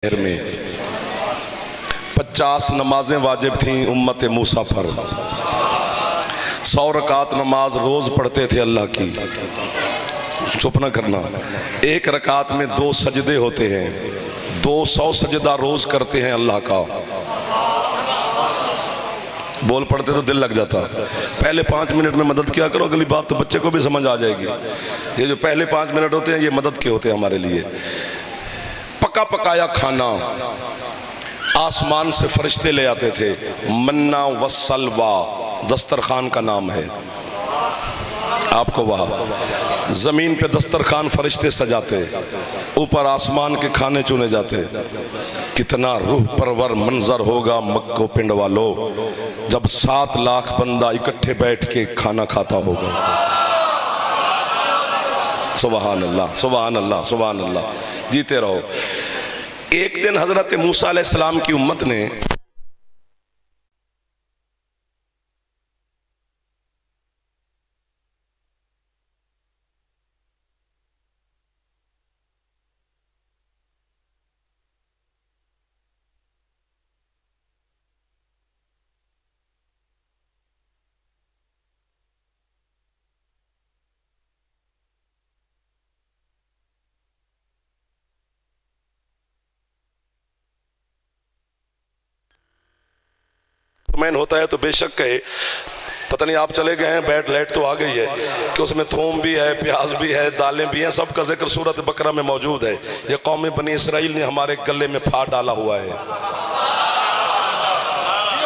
शहर में 50 नमाजें वाजिब थीं उम्मत मूसा पर। 100 रकात नमाज रोज पढ़ते थे अल्लाह की। चुप ना करना। एक रकात में 2 सजदे होते हैं। 200 सजदा रोज करते हैं अल्लाह का। बोल पढ़ते तो दिल लग जाता। पहले 5 मिनट में मदद किया करो, अगली बात तो बच्चे को भी समझ आ जाएगी। ये जो पहले 5 मिनट होते हैं ये मदद के होते हैं हमारे लिए। पका पकाया खाना आसमान से फरिश्ते ले आते थे। मन्ना व सलवा दस्तरखान का नाम है। आपको वहाँ जमीन पे दस्तरखान फरिश्ते सजाते, ऊपर आसमान के खाने चुने जाते। कितना रूह परवर मंजर होगा मक्को पिंड वालों जब 7 लाख बंदा इकट्ठे बैठ के खाना खाता होगा। सुभान अल्लाह, सुभान अल्लाह, सुभान अल्लाह। जीते रहो। एक दिन हजरत मूसा अलैहिस्सलाम की उम्मत ने मैन होता है तो बेशक कहे, पता नहीं आप चले गए हैं, बैठ लाइट तो आ गई है कि उसमें थूम भी है, प्याज भी है, दालें भी हैं, सब का जिक्र सूरत बकरा में मौजूद है। ये कौम बनी इसराइल ने हमारे गले में फाड़ डाला हुआ है।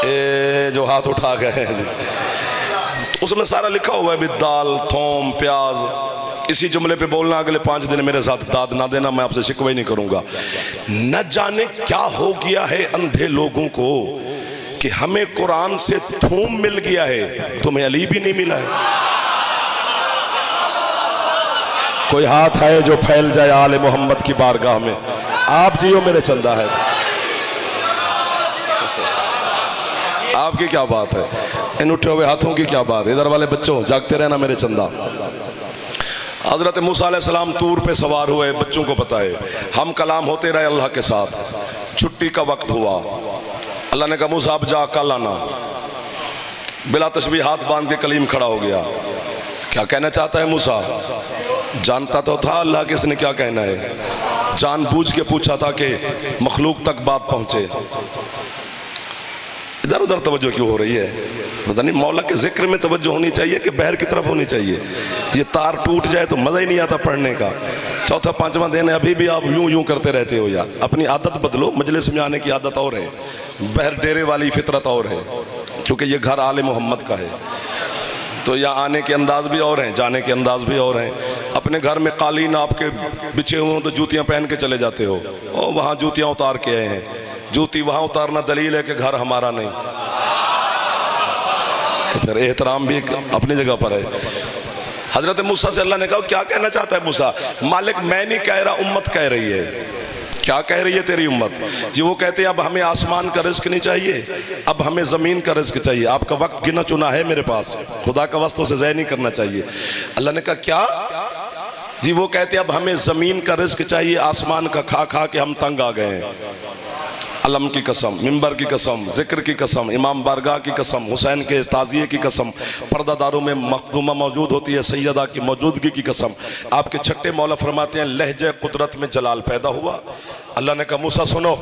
ए जो हाथ उठा गए हैं उसमें सारा लिखा हुआ है भी दाल, थूम, प्याज। इसी जुमले पे बोलना अगले 5 दिन मेरे साथ दाद ना देना, मैं आपसे शिकवा ही नहीं करूंगा। न जाने क्या हो गया है अंधे लोगों को कि हमें कुरान से थूम मिल गया है, तुम्हें अली भी नहीं मिला है। कोई हाथ है जो फैल जाए आले मोहम्मद की बारगाह में। आप जियो मेरे चंदा है। आपकी क्या बात है, इन उठे हुए हाथों की क्या बात है। इधर वाले बच्चों जागते रहना मेरे चंदा। हजरत मूसा अलैहिस्सलाम तूर पे सवार हुए। बच्चों को पता है हम कलाम होते रहे अल्लाह के साथ। छुट्टी का वक्त हुआ। अल्लाह ने कहा मूसा आप जा कल आना। बिला तस्बीह हाथ बांध के कलीम खड़ा हो गया। क्या कहना चाहता है मूसा? जानता तो था अल्लाह के इसने क्या कहना है। जानबूझ के पूछा था कि मखलूक तक बात पहुंचे। इधर उधर तवज्जो क्यों हो रही है? पता नहीं। मौला के जिक्र में तवज्जो होनी चाहिए कि बहर की तरफ होनी चाहिए। ये तार टूट जाए तो मजा ही नहीं आता पढ़ने का। चौथा 5वां दिन है, अभी भी आप यूं यूं करते रहते हो। यार अपनी आदत बदलो। मजलिस में आने की आदत और है, बहर डेरे वाली फितरत और है, क्योंकि ये घर आले मोहम्मद का है। तो यहाँ आने के अंदाज भी और हैं, जाने के अंदाज भी और हैं। अपने घर में कालीन आपके बिछे हुए तो जूतियाँ पहन के चले जाते हो, और वहाँ जूतियाँ उतार के आए हैं। जूती वहाँ उतारना दलील है कि घर हमारा नहीं। तो फिर एहतराम भी अपनी जगह पर है। हजरत मूसा से अल्लाह ने कहा क्या कहना चाहता है मूसा? मालिक मैं नहीं कह रहा, उम्मत कह रही है। क्या कह रही है तेरी उम्मत? जी वो कहते हैं अब हमें आसमान का रिज्क नहीं चाहिए, अब हमें ज़मीन का रिज्क चाहिए। आपका वक्त गिना चुना है मेरे पास, खुदा का वास्ता उसे ज़ाय नहीं करना चाहिए। अल्लाह ने कहा क्या? जी वो कहते हैं अब हमें ज़मीन का रिज्क चाहिए, आसमान का खा खा के हम तंग आ गए हैं। अलम की कसम, मिंबर की कसम, जिक्र की कसम, इमाम बारगाह की कसम, हुसैन के ताज़िये की कसम, पर्दादारों में मखदूमा मौजूद होती है, सैयदा की मौजूदगी की कसम। आपके छठे मौला फरमाते हैं लहजे कुदरत में जलाल पैदा हुआ। अल्लाह ने कहा मूसा सुनो,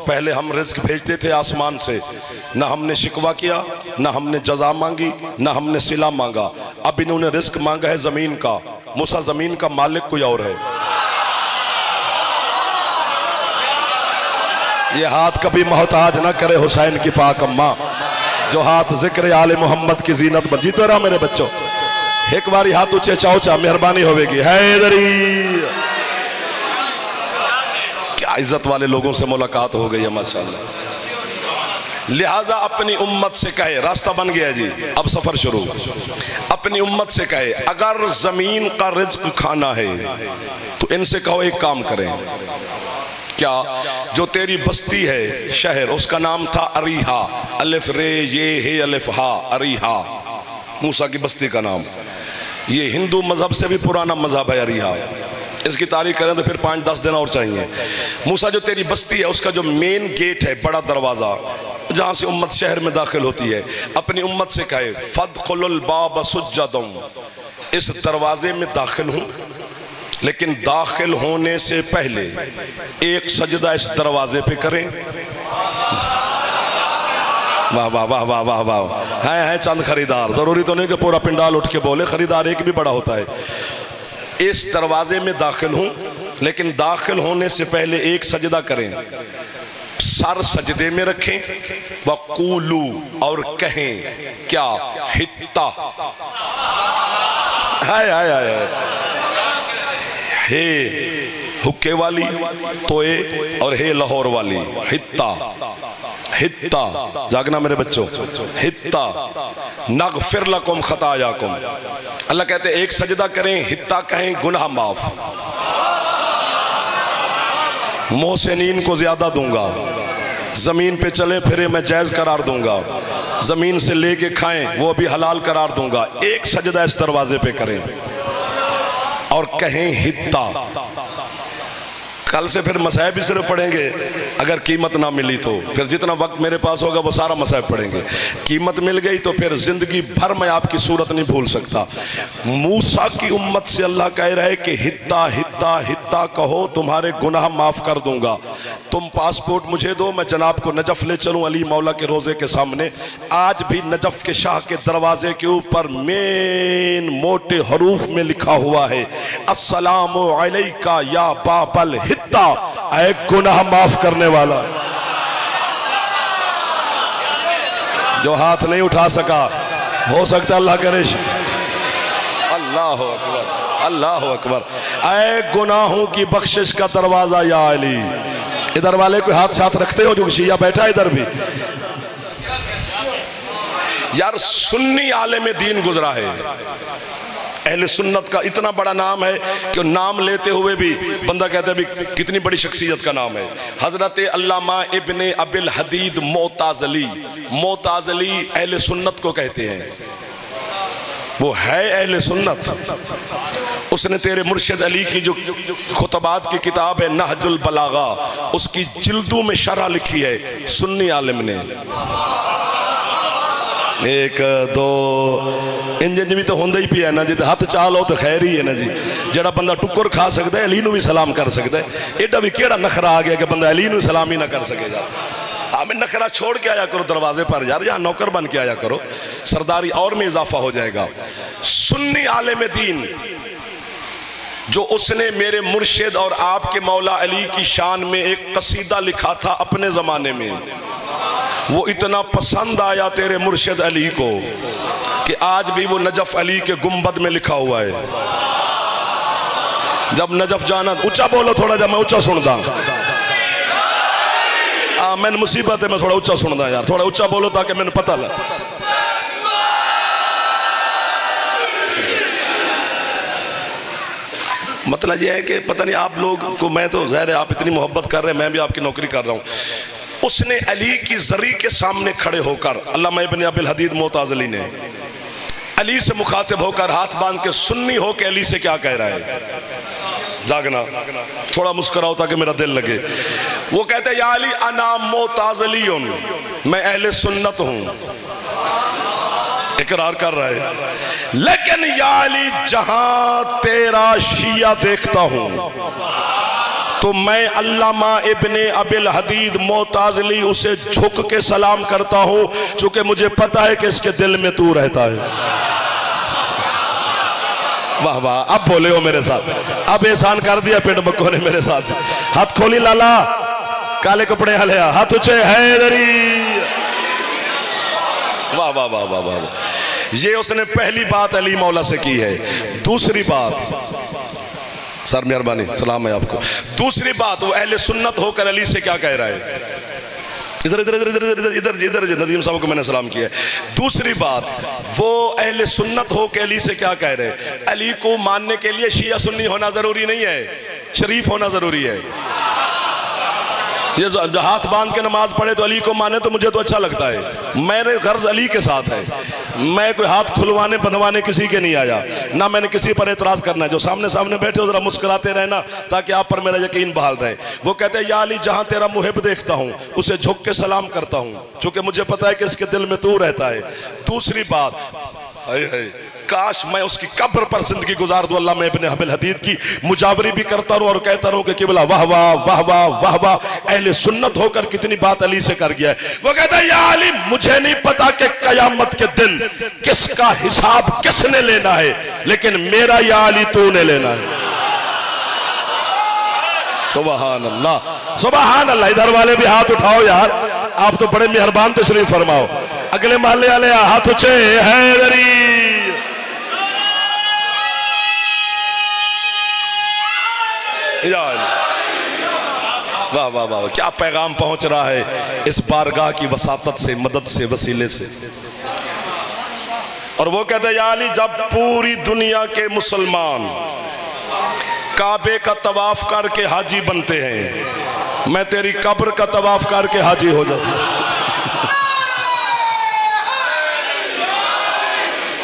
पहले हम रिज्क भेजते थे आसमान से, ना हमने शिकवा किया, ना हमने जजा मांगी, ना हमने सिला मांगा। अब इन्होंने रिज्क मांगा है ज़मीन का। मूसा ज़मीन का मालिक कोई और है। ये हाथ कभी मोहताज ना करे हुसैन की पाक अम्मा, जो हाथ जिक्र आले मोहम्मद की जीनत बन। जीते रहा मेरे बच्चों। एक बारी हाथ ऊंचे चाओ, मेहरबानी होगी। हैदरी क्या इज्जत वाले लोगों से मुलाकात हो गई है माशाअल्लाह। लिहाजा अपनी उम्मत से कहे, रास्ता बन गया जी, अब सफर शुरू। अपनी उम्मत से कहे अगर जमीन का रिज्क खाना है तो इनसे कहो एक काम करें। क्या? जो तेरी बस्ती है, शहर, उसका नाम था अरीहा। अलिफ रे ये हे अलिफ हा, अरीहा मूसा की बस्ती का नाम। ये हिंदू मजहब से भी पुराना मजहब है अरीहा। इसकी तारीख करें तो फिर 5-10 दिन और चाहिए। मूसा जो तेरी बस्ती है उसका जो मेन गेट है, बड़ा दरवाज़ा जहाँ से उम्मत शहर में दाखिल होती है, अपनी उम्मत से कहे फदखुलुल बाब सुज्जदुम, इस दरवाजे में दाखिल हूँ, लेकिन दाखिल होने से पहले एक सजदा इस दरवाजे पे करें। वाह वाह वाह वाह वाह वाह। हैं चंद खरीदार, जरूरी तो नहीं कि पूरा पिंडाल उठ के बोले, खरीदार एक भी बड़ा होता है। इस दरवाजे में दाखिल हूं, लेकिन दाखिल होने से पहले एक सजदा करें, सर सजदे में रखें, वक़ूलू, और कहें क्या, हित्ता, हाय हाय हाय, हे हुक्के वाली तोए और हे लाहौर वाली, हित्ता हित्ता, जागना मेरे बच्चों, हित्ता नगफिर लकुम खतायाकुम। अल्लाह कहते एक सजदा करें, हित्ता कहें, गुनाह माफ, मोहसिनीन को ज्यादा दूंगा, जमीन पे चले फिरे मैं जायज करार दूंगा, जमीन से लेके खाएं वो भी हलाल करार दूंगा। एक सजदा इस दरवाजे पे करें और कहें हित्ता। कल से फिर मसाइब भी सिर्फ पढ़ेंगे, अगर कीमत ना मिली तो फिर जितना वक्त मेरे पास होगा वो सारा मसाइब पढ़ेंगे। कीमत मिल गई तो फिर जिंदगी भर मैं आपकी सूरत नहीं भूल सकता। मूसा की उम्मत से अल्लाह कह रहा है कि हित्ता हित्ता हित्ता कहो, तुम्हारे गुनाह माफ कर दूंगा। तुम पासपोर्ट मुझे दो, मैं जनाब को नजफ ले चलूं अली मौला के रोजे के सामने। आज भी नजफ के शाह के दरवाजे के ऊपर मेन मोटे हरूफ में लिखा हुआ है, अस्सलामु अलैका या बाबल हित्ता, ऐ गुनाह माफ करने वाला। जो हाथ नहीं उठा सका, हो सकता अल्लाह करे। अल्लाह अकबर, अल्लाह अकबर। ऐ गुनाहों की बख्शिश का दरवाजा या अली। इधर वाले कोई हाथ साथ रखते हो, जो शिया बैठा इधर भी। यार सुन्नी आलिम दीन गुजरा है, अहले सुन्नत का इतना बड़ा नाम है कि नाम लेते हुए भी बंदा कहता है भी कितनी बड़ी शख्सियत का नाम है। हजरत अल्लामा इब्ने अबिल हदीद मोताजली, मोताजली अहले सुन्नत को कहते हैं, वो है अहले सुन्नत। उसने तेरे मुर्शिद अली की जो खुतबात की किताब है नहजुल बलागा, उसकी जिल्दों में शरह लिखी है सुन्नी आलिम ने। एक दो इंज भी तो होंगे ही पिया ना जी, हाथ चाल हो तो खैर ही है ना जी। जड़ा बंदा टुकर खा सकता है अली नू भी सलाम कर सकता है। एडा भी केड़ा नखरा आ गया कि बंदा अली नू सलाम ही ना कर सकेगा। हमें नखरा छोड़ के आया करो दरवाजे पर यार, यहाँ नौकर बन के आया करो, सरदारी और में इजाफा हो जाएगा। सुन्नी आलिम दीन जो उसने मेरे मुर्शिद और आपके मौला अली की शान में एक कसीदा लिखा था अपने ज़माने में, वो इतना पसंद आया तेरे मुर्शिद अली को कि आज भी वो नजफ अली के गुंबद में लिखा हुआ है। जब नजफ जाना, ऊंचा बोलो थोड़ा, जब मैं ऊंचा सुनता, मैंने मुसीबत है, मैं थोड़ा ऊंचा सुनता यार, थोड़ा ऊंचा बोलो ताकि मैंने पता लगे। मतलब यह है कि पता नहीं आप लोग को, मैं तो ज़ाहिर है आप इतनी मोहब्बत कर रहे हैं, मैं भी आपकी नौकरी कर रहा हूँ। उसने अली की जरी के सामने खड़े होकर, अल्लामा इब्ने अबिल हदीद मोताज़ली ने अली से मुखातिब होकर हाथ बांध के सुन्नी हो के अली से क्या कह रहा है, जागना, थोड़ा मुस्कुराओ ताकि मेरा दिल लगे। वो कहते हैं या अली अना मोताज़लियुन, मैं अहले सुन्नत हूँ, इकरार कर रहा है। लेकिन या अली जहां तेरा शिया देखता हूं तो मैं अल्लामा इब्ने अबिल हदीद मोताज़ली उसे झुक के सलाम करता हूं, चूंकि मुझे पता है कि इसके दिल में तू रहता है। वाह वाह, अब बोले हो मेरे साथ, अब एहसान कर दिया पेट बक्को ने मेरे साथ। हाथ खोली लाला, काले कपड़े हले, हाथ ऊंचे हैदरी। वाह वाह वाह वाह वाह। ये उसने पहली बात अली मौला से की है। दूसरी बात, सर मेहरबानी सलाम है आपको। दूसरी बात, वो अहले सुन्नत होकर अली से क्या कह रहा है, इधर इधर इधर इधर इधर इधर इधर नदीम साहब को मैंने सलाम किया है। दूसरी बात, वो अहले सुन्नत हो के अली से क्या कह रहे हैं, अली को मानने के लिए शिया सुन्नी होना जरूरी नहीं है, शरीफ होना जरूरी है। ये जो हाथ बांध के नमाज पढ़े तो अली को माने तो मुझे तो अच्छा लगता है। मेरे गर्ज अली के साथ है। मैं कोई हाथ खुलवाने बंधवाने किसी के नहीं आया, ना मैंने किसी पर एतराज करना है। जो सामने सामने बैठे हो जरा मुस्कुराते रहना ताकि आप पर मेरा यकीन बहाल रहे। वो कहते हैं या अली जहां तेरा मुहिब देखता हूं उसे झुक के सलाम करता हूं, क्योंकि मुझे पता है कि इसके दिल में तू रहता है। दूसरी बात, काश मैं उसकी कब्र पर जिंदगी गुजार दूं। अल्लाह मैं इब्ने अबिल हदीद की मुजावरी भी करता रहूं और कहता रहूं कि किबला वाह वाह वाह वाह वाह वाह, अहले सुन्नत होकर कितनी बात अली से कर गया है। वो कहता है या अली मुझे नहीं पता कि कयामत के दिन किसका हिसाब किसने लेना है, लेकिन मेरा या अली तूने लेना है। सुभान अल्लाह सुभान अल्लाह। इधर वाले भी हाथ उठाओ यार, आप तो बड़े मेहरबान तशरीफ फरमाओ। अगले मोहल्ले वाले हाथ ऊंचे हैदरी। वाह वाह वाह, क्या पैगाम पहुंच रहा है इस बारगाह की वसातत से, मदद से, वसीले से। और वो कहते हैं या अली जब पूरी दुनिया के मुसलमान काबे का तवाफ करके हाजी बनते हैं, मैं तेरी कब्र का तवाफ करके हाजी हो जाता हूं।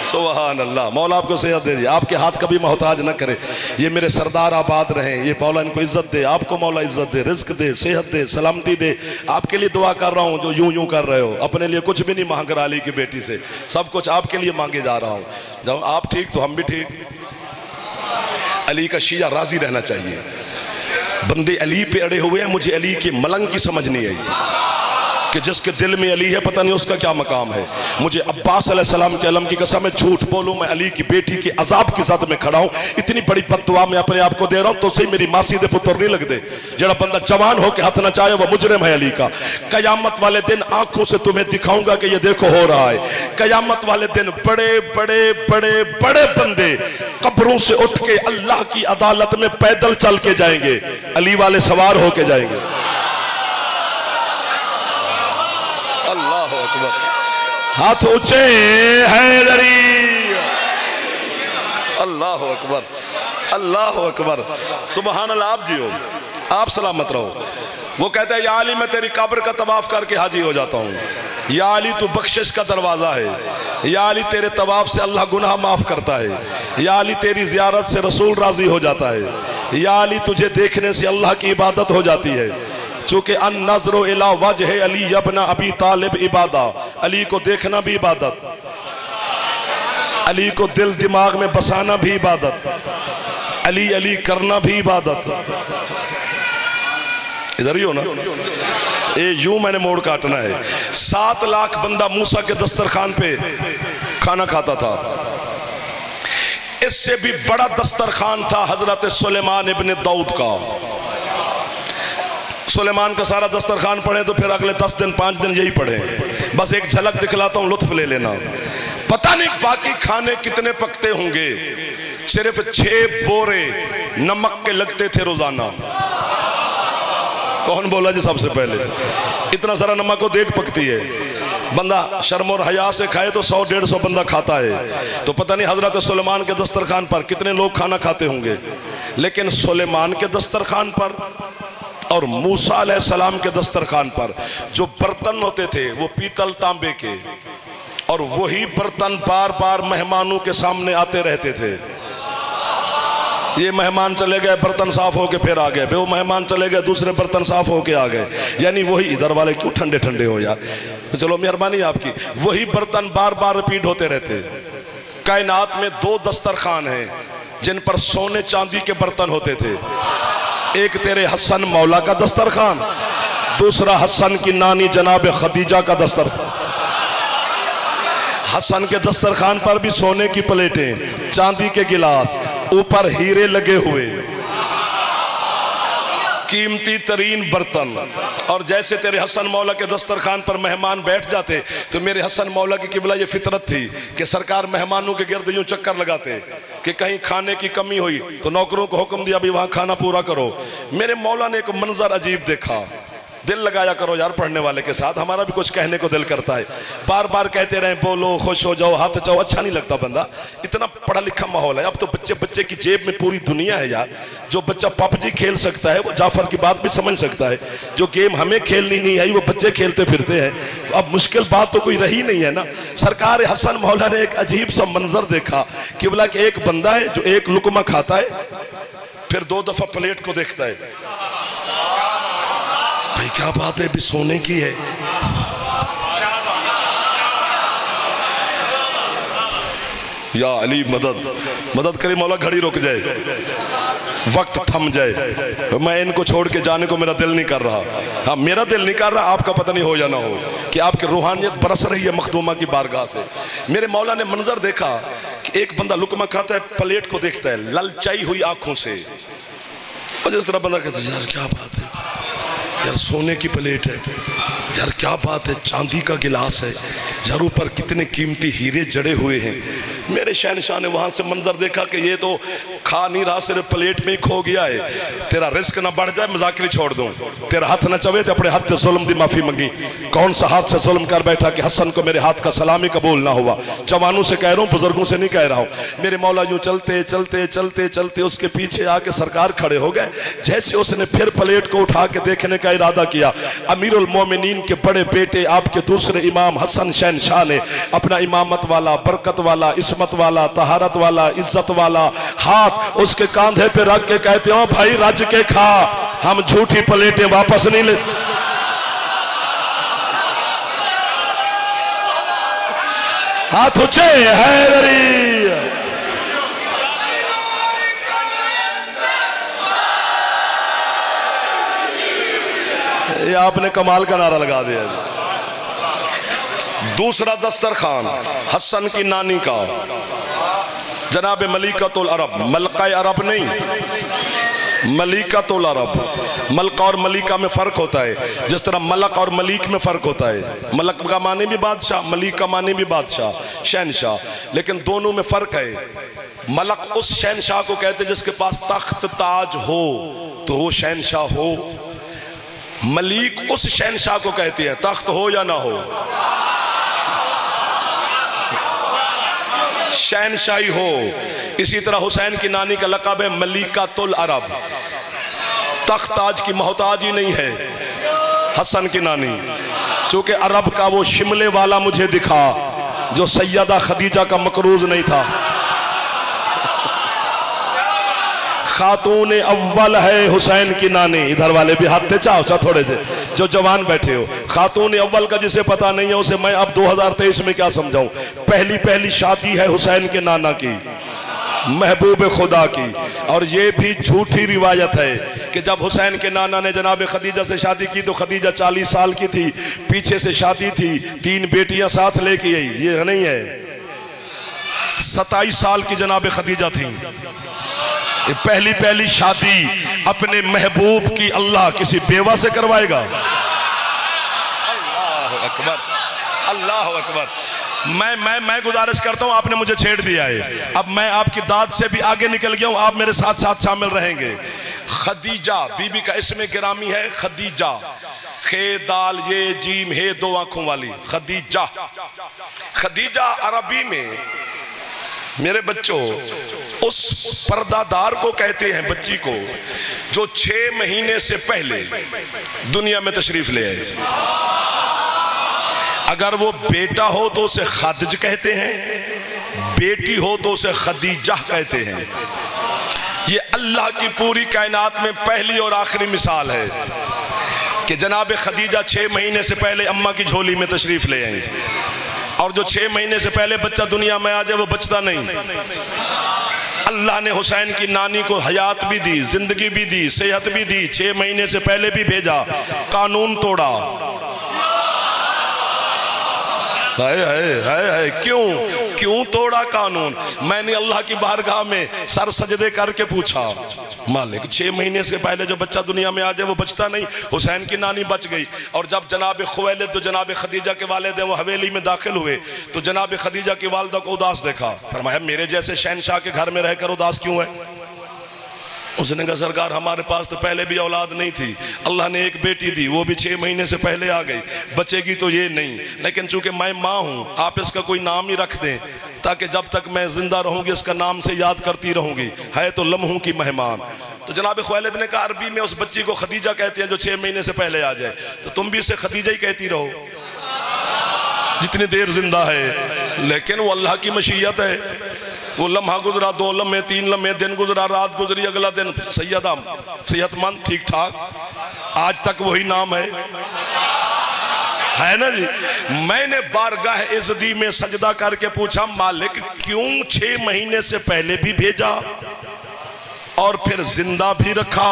सुभान अल्लाह। मौला आपको सेहत दे दिए, आपके हाथ कभी मोहताज न करे। ये मेरे सरदार आबाद रहें, ये मौला इनको इज्जत दे, आपको मौला इज्जत दे, रिज्क दे, सेहत दे, सलामती दे। आपके लिए दुआ कर रहा हूँ जो यूं यूं कर रहे हो। अपने लिए कुछ भी नहीं मांग रहा अली की बेटी से, सब कुछ आपके लिए मांगे जा रहा हूँ। जब आप ठीक तो हम भी ठीक। अली का शिया राजी रहना चाहिए। बंदे अली पे अड़े हुए हैं, मुझे अली के मलंग की समझ नहीं आई कि जिसके दिल में अली है पता नहीं उसका क्या मकाम है। मुझे अब्बास अलैहिस्सलाम के अलम की कसम है, झूठ बोलूं मैं अली की बेटी के अजाब की ज़द में खड़ा हूं। इतनी बड़ी बददुआ मैं अपने आप को दे रहा हूं तो सही मेरी मासी दे पुत्र नहीं लगते। जरा बंदा जवान हो के हाथ न चाहे वो मुजरिम है अली का। कयामत वाले दिन आंखों से तुम्हें दिखाऊंगा कि ये देखो हो रहा है। कयामत वाले दिन बड़े बड़े बड़े बड़े बंदे कब्रों से उठ के अल्लाह की अदालत में पैदल चल के जाएंगे, अली वाले सवार होके जाएंगे। अल्लाह अकबर। हाथ ऊंचे हैदरी। अल्लाह अकबर अल्लाह अकबर। सुभान अल्लाह। आप जियो, आप सलामत रहो। वो कहता है या अली मैं तेरी कब्र का तवाफ करके हाजी हो जाता हूँ। या अली तू बख्शिश का दरवाजा है। या अली तेरे तवाफ से अल्लाह गुनाह माफ करता है। या अली तेरी जियारत से रसूल राजी हो जाता है। या अली तुझे देखने से अल्लाह की इबादत हो जाती है। चूंकि अन नज़रो इला वजह अली इब्न अबी तालिब इबादा, अली को देखना भी इबादत, अली को दिल दिमाग में बसाना भी इबादत, अली अली करना भी इबादत। इधर ही हो ना, ये यूं मैंने मोड़ काटना है। 7 लाख बंदा मूसा के दस्तरखान पे खाना खाता था। इससे भी बड़ा दस्तरखान था हजरत सुलेमान इब्न दाऊद का। सुलेमान का सारा दस्तरखान पढ़े तो फिर अगले 10 दिन 5 दिन यही पढ़े। बस एक झलक दिखलाता हूं, लुत्फ ले लेना। पता नहीं बाकी खाने कितने पकते होंगे, सिर्फ 6 बोरे नमक के लगते थे रोजाना। कौन बोला जी सबसे पहले? इतना सारा नमक को देख पकती है। बंदा शर्म और हया से खाए तो 100-150 बंदा खाता है। तो पता नहीं हजरत सुलेमान के दस्तरखान पर कितने लोग खाना खाते होंगे। लेकिन सुलेमान के दस्तरखान पर और मूसा अलैहिस्सलाम के दस्तरखान पर जो बर्तन होते थे वो पीतल तांबे के, और वही बर्तन बार बार मेहमानों के सामने आते रहते थे। ये मेहमान चले गए, बर्तन साफ होके फिर आ गए, वो मेहमान चले गए, दूसरे बर्तन साफ होके आ गए। यानी वही, इधर वाले क्यों ठंडे ठंडे हो यार, तो चलो मेहरबानी आपकी। वही बर्तन बार बार रिपीट होते रहते। कायनात में 2 दस्तरखान हैं जिन पर सोने चांदी के बर्तन होते थे। एक तेरे हसन मौला का दस्तरखान, दूसरा हसन की नानी जनाब खदीजा का दस्तरखान। हसन के दस्तरखान पर भी सोने की प्लेटें, चांदी के गिलास, ऊपर हीरे लगे हुए, कीमती तरीन बर्तन। और जैसे तेरे हसन मौला के दस्तरखान पर मेहमान बैठ जाते तो मेरे हसन मौला की किबला ये फितरत थी कि सरकार मेहमानों के गिर्द यूं चक्कर लगाते कि कहीं खाने की कमी हुई तो नौकरों को हुक्म दिया भी वहां खाना पूरा करो। मेरे मौला ने एक मंजर अजीब देखा। दिल लगाया करो यार पढ़ने वाले के साथ, हमारा भी कुछ कहने को दिल करता है। बार बार कहते रहे बोलो, खुश हो जाओ, हाथ जाओ, अच्छा नहीं लगता बंदा। इतना पढ़ा लिखा माहौल है। अब तो बच्चे की जेब में पूरी दुनिया है यार। जो बच्चा पबजी खेल सकता है वो जाफर की बात भी समझ सकता है। जो गेम हमें खेलनी नहीं आई वो बच्चे खेलते फिरते हैं। तो अब मुश्किल बात तो कोई रही नहीं है ना। सरकार हसन मौला ने एक अजीब सा मंजर देखा कि बोला कि एक बंदा है जो एक लुकमा खाता है फिर 2 दफा प्लेट को देखता है। भाई क्या बात है, भी सोने की है। या अली मदद करे मौला, घड़ी रुक जाए, वक्त थम जाए। मैं इनको छोड़ के जाने को मेरा दिल नहीं कर रहा। हाँ मेरा दिल नहीं कर रहा, आपका पता नहीं हो या ना हो कि आपकी रूहानियत बरस रही है मखदूमा की बारगाह से। मेरे मौला ने मंजर देखा कि एक बंदा लुकमा खाता है, प्लेट को देखता है ललचाई हुई आंखों से, और जिस तरह बंदा कहता है यार क्या बात है यार, सोने की प्लेट है यार, क्या बात है, चांदी का गिलास है यार, ऊपर कितने कीमती हीरे जड़े हुए हैं। मेरे शहनशाह ने वहां से मंजर देखा कि ये तो खा नहीं रहा, सिर्फ प्लेट में ही खो गया है। तेरा रिस्क ना बढ़ जाए, मजाकरी छोड़ दूं, तेरा हाथ ना चवे तो अपने हाथ से जुल्म की माफी मंगी। कौन सा हाथ से जुल्म कर बैठा कि हसन को मेरे हाथ का सलामी कबूल ना हुआ। जवानों से कह रहा हूँ, बुजुर्गों से नहीं कह रहा हूँ। मेरे मौला यूं चलते चलते चलते चलते उसके पीछे आके सरकार खड़े हो गए। जैसे उसने फिर प्लेट को उठा के देखने का इरादा किया, अमीरुल मोमिनीन के बड़े बेटे आपके दूसरे इमाम हसन शहनशाह ने अपना इमामत वाला, बरकत वाला, इस्मत वाला, तहारत वाला, इज्जत वाला हाथ उसके कांधे पे रख के कहते हो भाई रज के खा, हम झूठी प्लेटें वापस नहीं ले। हाथ ऊंचे हैदरी, ये आपने कमाल का नारा लगा दिया। दूसरा दस्तरखान हसन की नानी का, जनाब मलिकतुल अरब, मलका अरब नहीं, मलिकतुल अरब। मलका और मलिका में फर्क होता है, जिस तरह मलक और मलिक में फर्क होता है। मलक का माने भी बादशाह, मलिक का माने भी बादशाह, शहनशाह, लेकिन दोनों में फर्क है। मलक उस शहनशाह को कहते जिसके पास तख्त ताज हो तो वो शहनशाह हो। मलिक उस शहनशाह को कहते हैं तख्त हो या ना हो, शहनशाही हो। इसी तरह हुसैन की नानी का लक़ब है मलिकातुल अरब, तख्त ताज की मोहताज ही नहीं है हसन की नानी। चूंकि अरब का वो शिमले वाला मुझे दिखा जो सैयदा खदीजा का मकरूज नहीं था। खातून अव्वल है हुसैन की नानी। इधर वाले भी हाथ थे, चाहो थोड़े से जो जवान बैठे हो। खातून अव्वल का जिसे पता नहीं है उसे मैं अब 2023 में क्या समझाऊं। पहली शादी है हुसैन के नाना की, महबूब खुदा की। और ये भी झूठी रिवायत है कि जब हुसैन के नाना ने जनाब खदीजा से शादी की तो खदीजा 40 साल की थी, पीछे से शादी थी, 3 बेटियां साथ लेके आई। ये नहीं है, 27 साल की जनाब खदीजा थी। पहली शादी अपने महबूब की अल्लाह किसी बेवा से करवाएगा? अल्लाह अकबर, अल्लाह अकबर। मैं गुजारिश करता हूं, आपने मुझे छेड़ दिया है, अब मैं आपकी दाद से भी आगे निकल गया हूं, आप मेरे साथ साथ शामिल रहेंगे। खदीजा बीबी का इसमें गिरामी है खदीजा, खे दाल ये जीम हे 2 आंखों वाली खदीजा। खदीजा अरबी में मेरे बच्चों उस पर्दादार को कहते हैं, बच्ची को जो 6 महीने से पहले दुनिया में तशरीफ ले आए। अगर वो बेटा हो तो उसे खदज कहते हैं, बेटी हो तो उसे खदीजा कहते हैं। ये अल्लाह की पूरी कायनात में पहली और आखिरी मिसाल है कि जनाब खदीजा 6 महीने से पहले अम्मा की झोली में तशरीफ ले आई। और जो 6 महीने से पहले बच्चा दुनिया में आ जाए वो बचता नहीं। अल्लाह ने हुसैन की नानी को हयात भी दी, जिंदगी भी दी, सेहत भी दी, 6 महीने से पहले भी भेजा, कानून तोड़ा। है क्यों तोड़ा कानून? मैंने अल्लाह की बारगाह में सर सजदे करके पूछा, मालिक 6 महीने से पहले जो बच्चा दुनिया में आ जाए वो बचता नहीं। हुसैन की नानी बच गई। और जब जनाब खुवैलिद तो जनाब खदीजा के वालिद हैं वो हवेली में दाखिल हुए तो जनाब खदीजा की वालदा को उदास देखा। फरमाया मेरे जैसे शहनशाह के घर में रहकर उदास क्यों है? उसने कहा सरकार हमारे पास तो पहले भी औलाद नहीं थी, अल्लाह ने एक बेटी दी, वो भी 6 महीने से पहले आ गई, बचेगी तो ये नहीं, लेकिन चूंकि मैं माँ हूँ आप इसका कोई नाम ही रख दें ताकि जब तक मैं जिंदा रहूंगी इसका नाम से याद करती रहूंगी, है तो लम्हों की मेहमान। तो जनाब खुवैलिद ने कहा अरबी में उस बच्ची को खदीजा कहती है जो 6 महीने से पहले आ जाए, तो तुम भी इसे खदीजा ही कहती रहो जितनी देर जिंदा है, लेकिन वो अल्लाह की मशीयत है। वो लम्हा गुजरा, 2 लम्हे, 3 लम्हे, दिन गुजरा, रात गुजरी, अगला दिन सैयदा सेहतमंद ठीक ठाक, आज तक वही नाम है ना जी। मैंने बारगाह इज़्ज़ती में सजदा करके पूछा मालिक क्यों 6 महीने से पहले भी भेजा और फिर जिंदा भी रखा।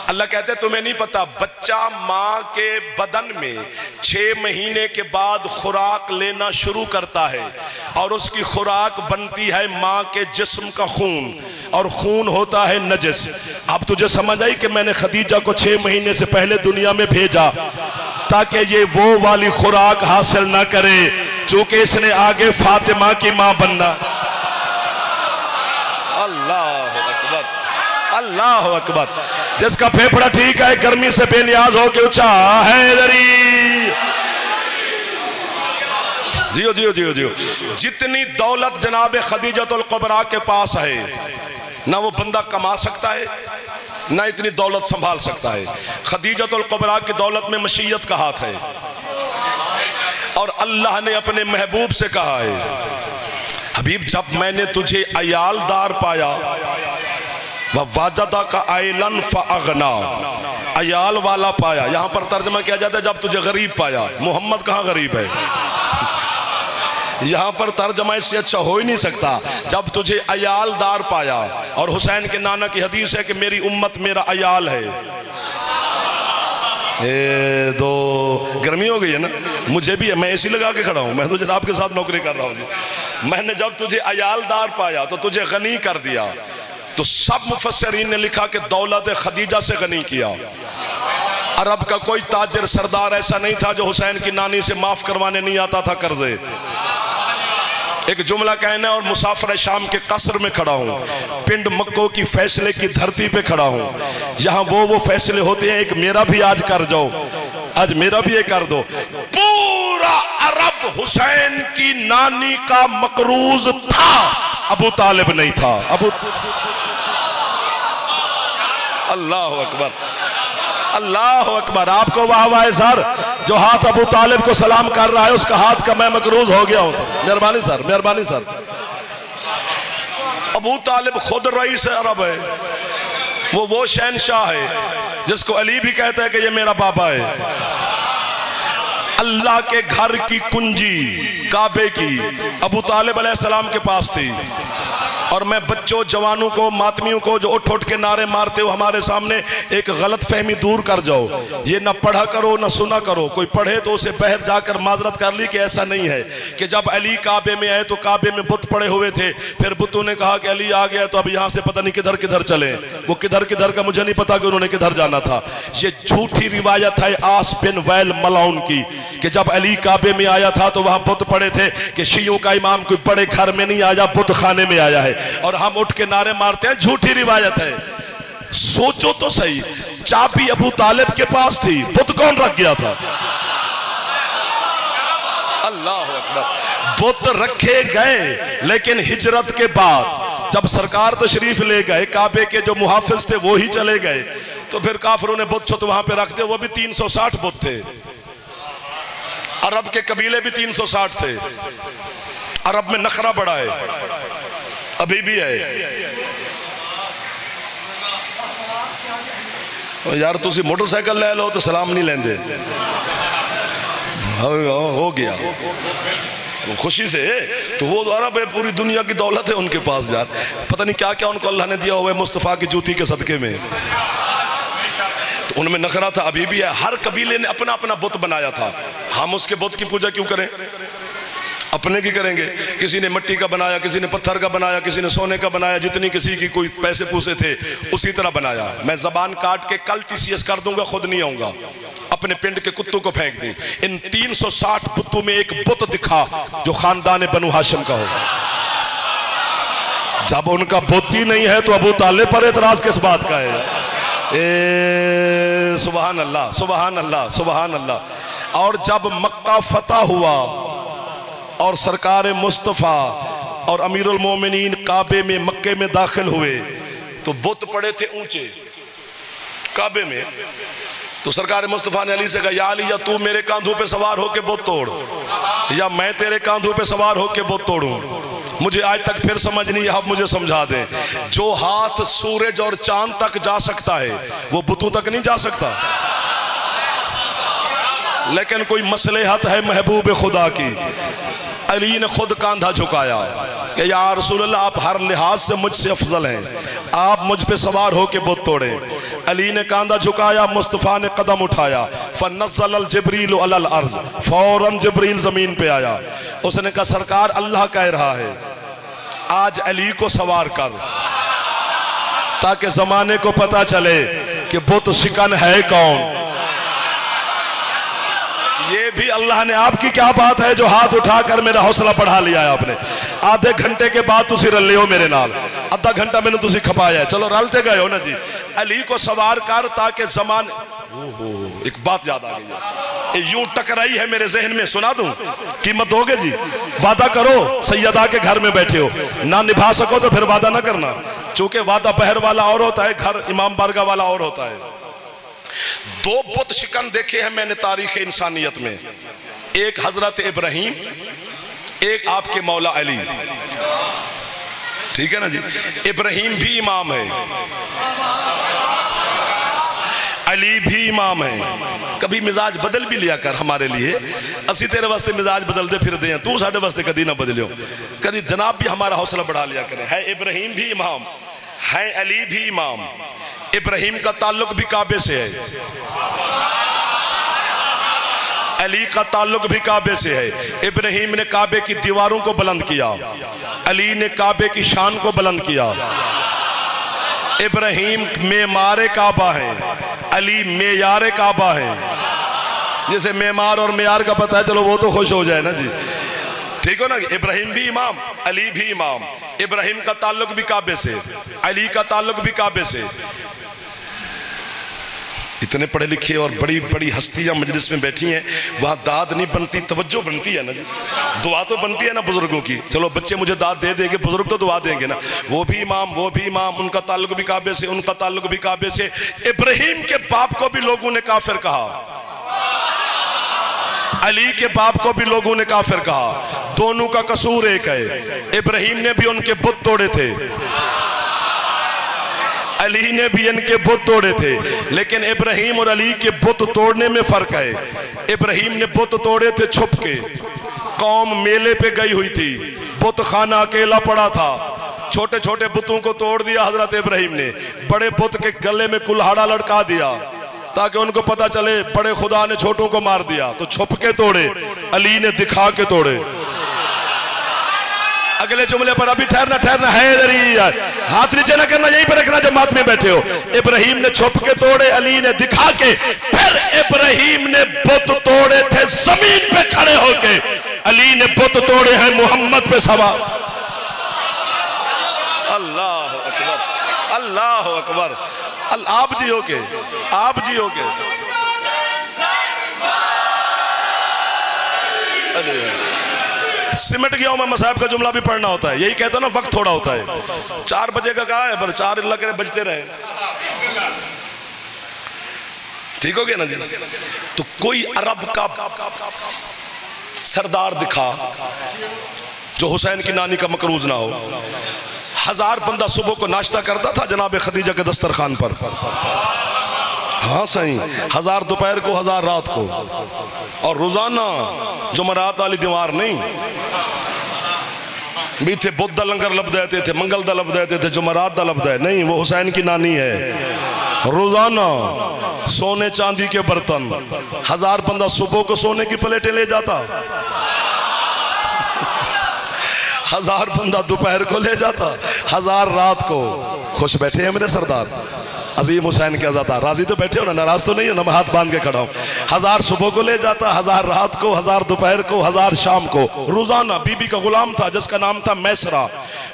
अल्लाह कहते तुम्हें नहीं पता, बच्चा माँ के बदन में 6 महीने के बाद खुराक लेना शुरू करता है और उसकी खुराक बनती है माँ के जिस्म का खून, और खून होता है नजस। अब तुझे समझ आई कि मैंने खदीजा को 6 महीने से पहले दुनिया में भेजा ताकि ये वो वाली खुराक हासिल ना करे चूंकि इसने आगे फातिमा की माँ बनना। अल्लाह अकबर, अल्लाह अकबर। जिसका फेफड़ा ठीक है गर्मी से बेनियाज हो के ऊंचा हैदरी, जियो जियो जियो जियो। जितनी दौलत जनाब खदीजतुल कुबरा के पास है ना वो बंदा कमा सकता है ना इतनी दौलत संभाल सकता है। खदीजतुल कुबरा की दौलत में मशीयत का हाथ है और अल्लाह ने अपने महबूब से कहा है हबीब जब मैंने तुझे अयालदार पाया वाजदा का आयलन फअगना, अयाल वाला पाया। यहां पर तर्जमा किया जाता है जब तुझे गरीब पाया। मोहम्मद कहां गरीब है, यहां पर तर्जमा इससे अच्छा हो ही नहीं सकता। जब तुझे अयालदार पाया, और हुसैन के नाना की हदीस है कि मेरी उम्मत मेरा अयाल है। दो गर्मी हो गई है ना, मुझे भी है, मैं एसी लगा के खड़ा हूं, मैं तो जनाब के साथ नौकरी कर रहा हूं। मैंने जब तुझे अयालदार पाया तो तुझे गनी कर दिया। तो सब मुफस्सिरीन ने लिखा कि दौलत खदीजा से गनी किया। अरब का कोई ताजिर सरदार ऐसा नहीं था जो हुसैन की नानी से माफ करवाने नहीं आता था कर्जे। एक जुमला कहना और मुसाफिर शाम के कसर में खड़ा हूँ, पिंड मक्को की फैसले की धरती पे खड़ा हूँ, जहाँ वो फैसले होते हैं। एक मेरा भी आज कर जाओ, आज मेरा भी एक कर दो। पूरा अरब हुसैन की नानी का मकरूज था, अबू तालिब नहीं था। अल्लाह अकबर, अल्लाह अकबर। आपको वाह वाह सर, जो हाथ अबू तालिब को सलाम कर रहा है उसका हाथ का मैं मकरूज हो गया हूं सर। मेहरबानी सर, मेहरबानी सर। अबू तालिब खुद रईस अरब है, वो शहनशाह है जिसको अली भी कहता है कि ये मेरा बाबा है। अल्लाह के घर की कुंजी काबे की अबू तालिब अलैहिस्सलाम के पास थी। और मैं बच्चों जवानों को मातमियों को जो उठ उठ के नारे मारते हो हमारे सामने, एक गलत फहमी दूर कर जाओ। ये ना पढ़ा करो ना सुना करो, कोई पढ़े तो उसे बाहर जाकर माजरत कर ली कि ऐसा नहीं है कि जब अली काबे में आए तो काबे में बुत पड़े हुए थे, फिर बुतों ने कहा कि अली आ गया तो अब यहाँ से पता नहीं किधर किधर चले। वो किधर किधर का मुझे नहीं पता कि उन्होंने किधर जाना था। ये झूठी रिवायत है आस बिन वैल मलाउन की कि जब अली काबे में आया था तो वहां बुत पड़े थे कि शियों का इमाम कोई बड़े घर में नहीं आया, बुत खाने में आया है, और हम उठ के नारे मारते हैं। झूठी रिवायत है। सोचो तो सही, चाबी अबू तालिब के पास थी, बुत कौन रख गया था? अल्लाह अकबर। बुत रखे गए, लेकिन हिजरत के बाद जब सरकार तशरीफ ले गए, काबे के जो मुहाफिज थे वो ही चले गए, तो फिर काफिरों ने बुत वहां पे रख दिया। वो भी 360 बुत थे। अरब के कबीले भी 360 थे। अरब में नखरा बड़ा है, अभी भी है। यार तुसी मोटरसाइकिल ले लो तो सलाम नहीं लेंदे। हो गया खुशी से, तो वो अरब है, पूरी दुनिया की दौलत है उनके पास। यार पता नहीं क्या क्या उनको अल्लाह ने दिया हुआ है मुस्तफ़ा की जूती के सदके में। तो उनमें नखरा था, अभी भी है। हर कबीले ने अपना अपना बुत बनाया था। हम उसके बुत की पूजा क्यों करें? अपने की करेंगे। किसी ने मिट्टी का बनाया, किसी ने पत्थर का बनाया, किसी ने सोने का बनाया, जितनी किसी की कोई पैसे पूसे थे उसी तरह बनाया। मैं जबान काट के कल TCS कर दूंगा, खुद नहीं आऊंगा, अपने पिंड के कुत्तों को फेंक दी। इन 360 बुतों में एक बुत दिखा जो खानदान बनु हाशिम का हो। जब उनका बुत ही नहीं है तो अबू तालिब पर एतराज किस बात का है? सुबहान अल्लाह, सुबहान अल्लाह, सुबहान अल्लाह। और जब मक्का फतह हुआ और सरकार मुस्तफ़ा और अमीरुल मोमिनीन काबे में मक्के में दाखिल हुए तो बुत पड़े थे ऊंचे काबे में। तो सरकार मुस्तफ़ा ने अली से कहा, या अली, या तू मेरे कांधों पे सवार होके बुत तोड़ या मैं तेरे कांधों पे सवार होके बुत तोड़ूं। मुझे आज तक फिर समझ नहीं, आप मुझे समझा दें। जो हाथ सूरज और चांद तक जा सकता है वो बुतों तक नहीं जा सकता। लेकिन कोई मसलहत है महबूब खुदा की, अली ने खुद कांधा झुकाया कि या रसूल अल्लाह, आप हर लिहाज से मुझसे अफजल हैं, आप मुझ पे सवार होके बुत तोड़े। अली ने कांधा झुकाया, मुस्तफ़ा ने कदम उठाया, फनज़्ज़ल जिब्रील अलल अर्ज़, फौरन जिब्रील जमीन पे आया। उसने कहा, सरकार अल्लाह कह रहा है आज अली को सवार कर, ताकि जमाने को पता चले कि बुत शिकन है कौन। ये भी अल्लाह ने, आपकी क्या बात है जो हाथ उठाकर मेरा हौसला बढ़ा लिया है आपने। आधे घंटे के बाद तुसी रले हो मेरे नाल, आधा घंटा मैंने तुसी खपाया है, चलो रलते गए हो ना जी। अली को सवार कर ताकि जमान, एक बात याद आ गई है, यूं टकराई है मेरे जहन में, सुना दूं? कीमत दोगे जी? वादा करो, सैयदा के घर में बैठे हो, ना निभा सको तो फिर वादा ना करना, चूंकि वादा बहर वाला और होता है, घर इमाम बारगाह वाला और होता है। दो बुत शिकन देखे हैं मैंने तारीख इंसानियत में, एक हजरत इब्राहिम, एक आपके मौला अली। ठीक है ना जी? इब्राहिम भी इमाम है, अली भी इमाम है। कभी मिजाज बदल भी लिया कर हमारे लिए, असी तेरे वास्ते मिजाज बदलते फिर दे, तू साढ़े वास्ते कदी ना बदलियो, कदी जनाब भी हमारा हौसला बढ़ा लिया करे। है इब्राहिम भी इमाम है, अली भी इमाम। इब्राहिम का ताल्लुक भी काबे से है, अली का ताल्लुक भी काबे से है। इब्राहिम ने काबे की दीवारों को बुलंद किया, अली ने काबे की शान को बुलंद किया। इब्राहिम मेमारे काबा है, अली मेयारे काबा है। जैसे मेमार और मेयार का पता है, चलो वो तो खुश हो जाए ना जी, ठीक हो ना? इब्राहिम भी इमाम, अली भी इमाम। इब्राहिम का ताल्लुक भी काबे से, अली का ताल्लुक भी काबे से। इतने पढ़े लिखे और बड़ी बड़ी हस्तियां मजलिस में बैठी हैं, वहां दाद नहीं बनती, तवज्जो बनती है ना जी, दुआ तो बनती है ना बुजुर्गों की। चलो बच्चे मुझे दाद दे देंगे, बुजुर्ग तो दुआ देंगे ना। वो भी इमाम, वो भी इमाम, उनका ताल्लुक भी काबे से, उनका ताल्लुक भी काबे से। इब्राहिम के बाप को भी लोगों ने काफिर कहा, अली के बाप को भी लोगों ने काफिर कहा। दोनों का कसूर एक है, इब्राहिम ने भी उनके बुत तोड़े थे, अली ने भी इनके बुत तोड़े थे। लेकिन इब्राहिम और अली के बुत तोड़ने में फर्क है। इब्राहिम ने बुत तोड़े थे छुप के, कौम मेले पे गई हुई थी, बुत खाना अकेला पड़ा था, छोटे छोटे बुतों को तोड़ दिया हजरत इब्राहिम ने, बड़े बुत के गले में कुल्हाड़ा लटका दिया ताकि उनको पता चले बड़े खुदा ने छोटों को मार दिया। तो छुप के तोड़े, अली ने दिखा के तोड़े। अगले जुमले पर अभी ठहरना ठहरना है, हाथ नीचे ना करना, यहीं पर रखना जब मात में बैठे हो। इब्राहिम ने छुप के तोड़े, अली ने दिखा के। फिर इब्राहिम ने बुत तोड़े थे जमीन पे खड़े होके, अली ने बुत तोड़े हैं मोहम्मद पे सवार। अल्लाह अकबर, अल्लाह अकबर। आप जियो के, आप जियो के। सिमट गया हूं मैं, मसाहब का जुमला भी पढ़ना होता है, यही कहता ना वक्त थोड़ा होता है। 4 बजे का कहा है, पर 4 अल्लाह करे बजते रहे, ठीक हो गया ना जी? तो कोई अरब का सरदार दिखा जो हुसैन की नानी का मकरूज ना हो। 1000 बंदा सुबह को नाश्ता करता था जनाब खदीजा के दस्तरखान पर। हाँ सही, 1000 दोपहर को, 1000 रात को, और रोजाना जुमरात वाली दीवार नहीं भी थे, बुद्ध लंगर लबदाते थे, मंगल दा लबदाते थे, जुमरात दा लबदाए नहीं, वो हुसैन की नानी है। रोजाना सोने चांदी के बर्तन, 1000 बंदा सुबह को सोने की प्लेटें ले जाता, 1000 बंदा दोपहर को ले जाता, 1000 रात को। खुश बैठे हैं मेरे सरदार, अजीम हुसैन के अज़ादार। राजी तो बैठे हो ना, नाराज तो नहीं हो ना? मैं हाथ बांध के खड़ा हूँ। 1000 सुबह को ले जाता, 1000 रात को, 1000 दोपहर को, 1000 शाम को। रोजाना बीबी का गुलाम था जिसका नाम था मैसरा।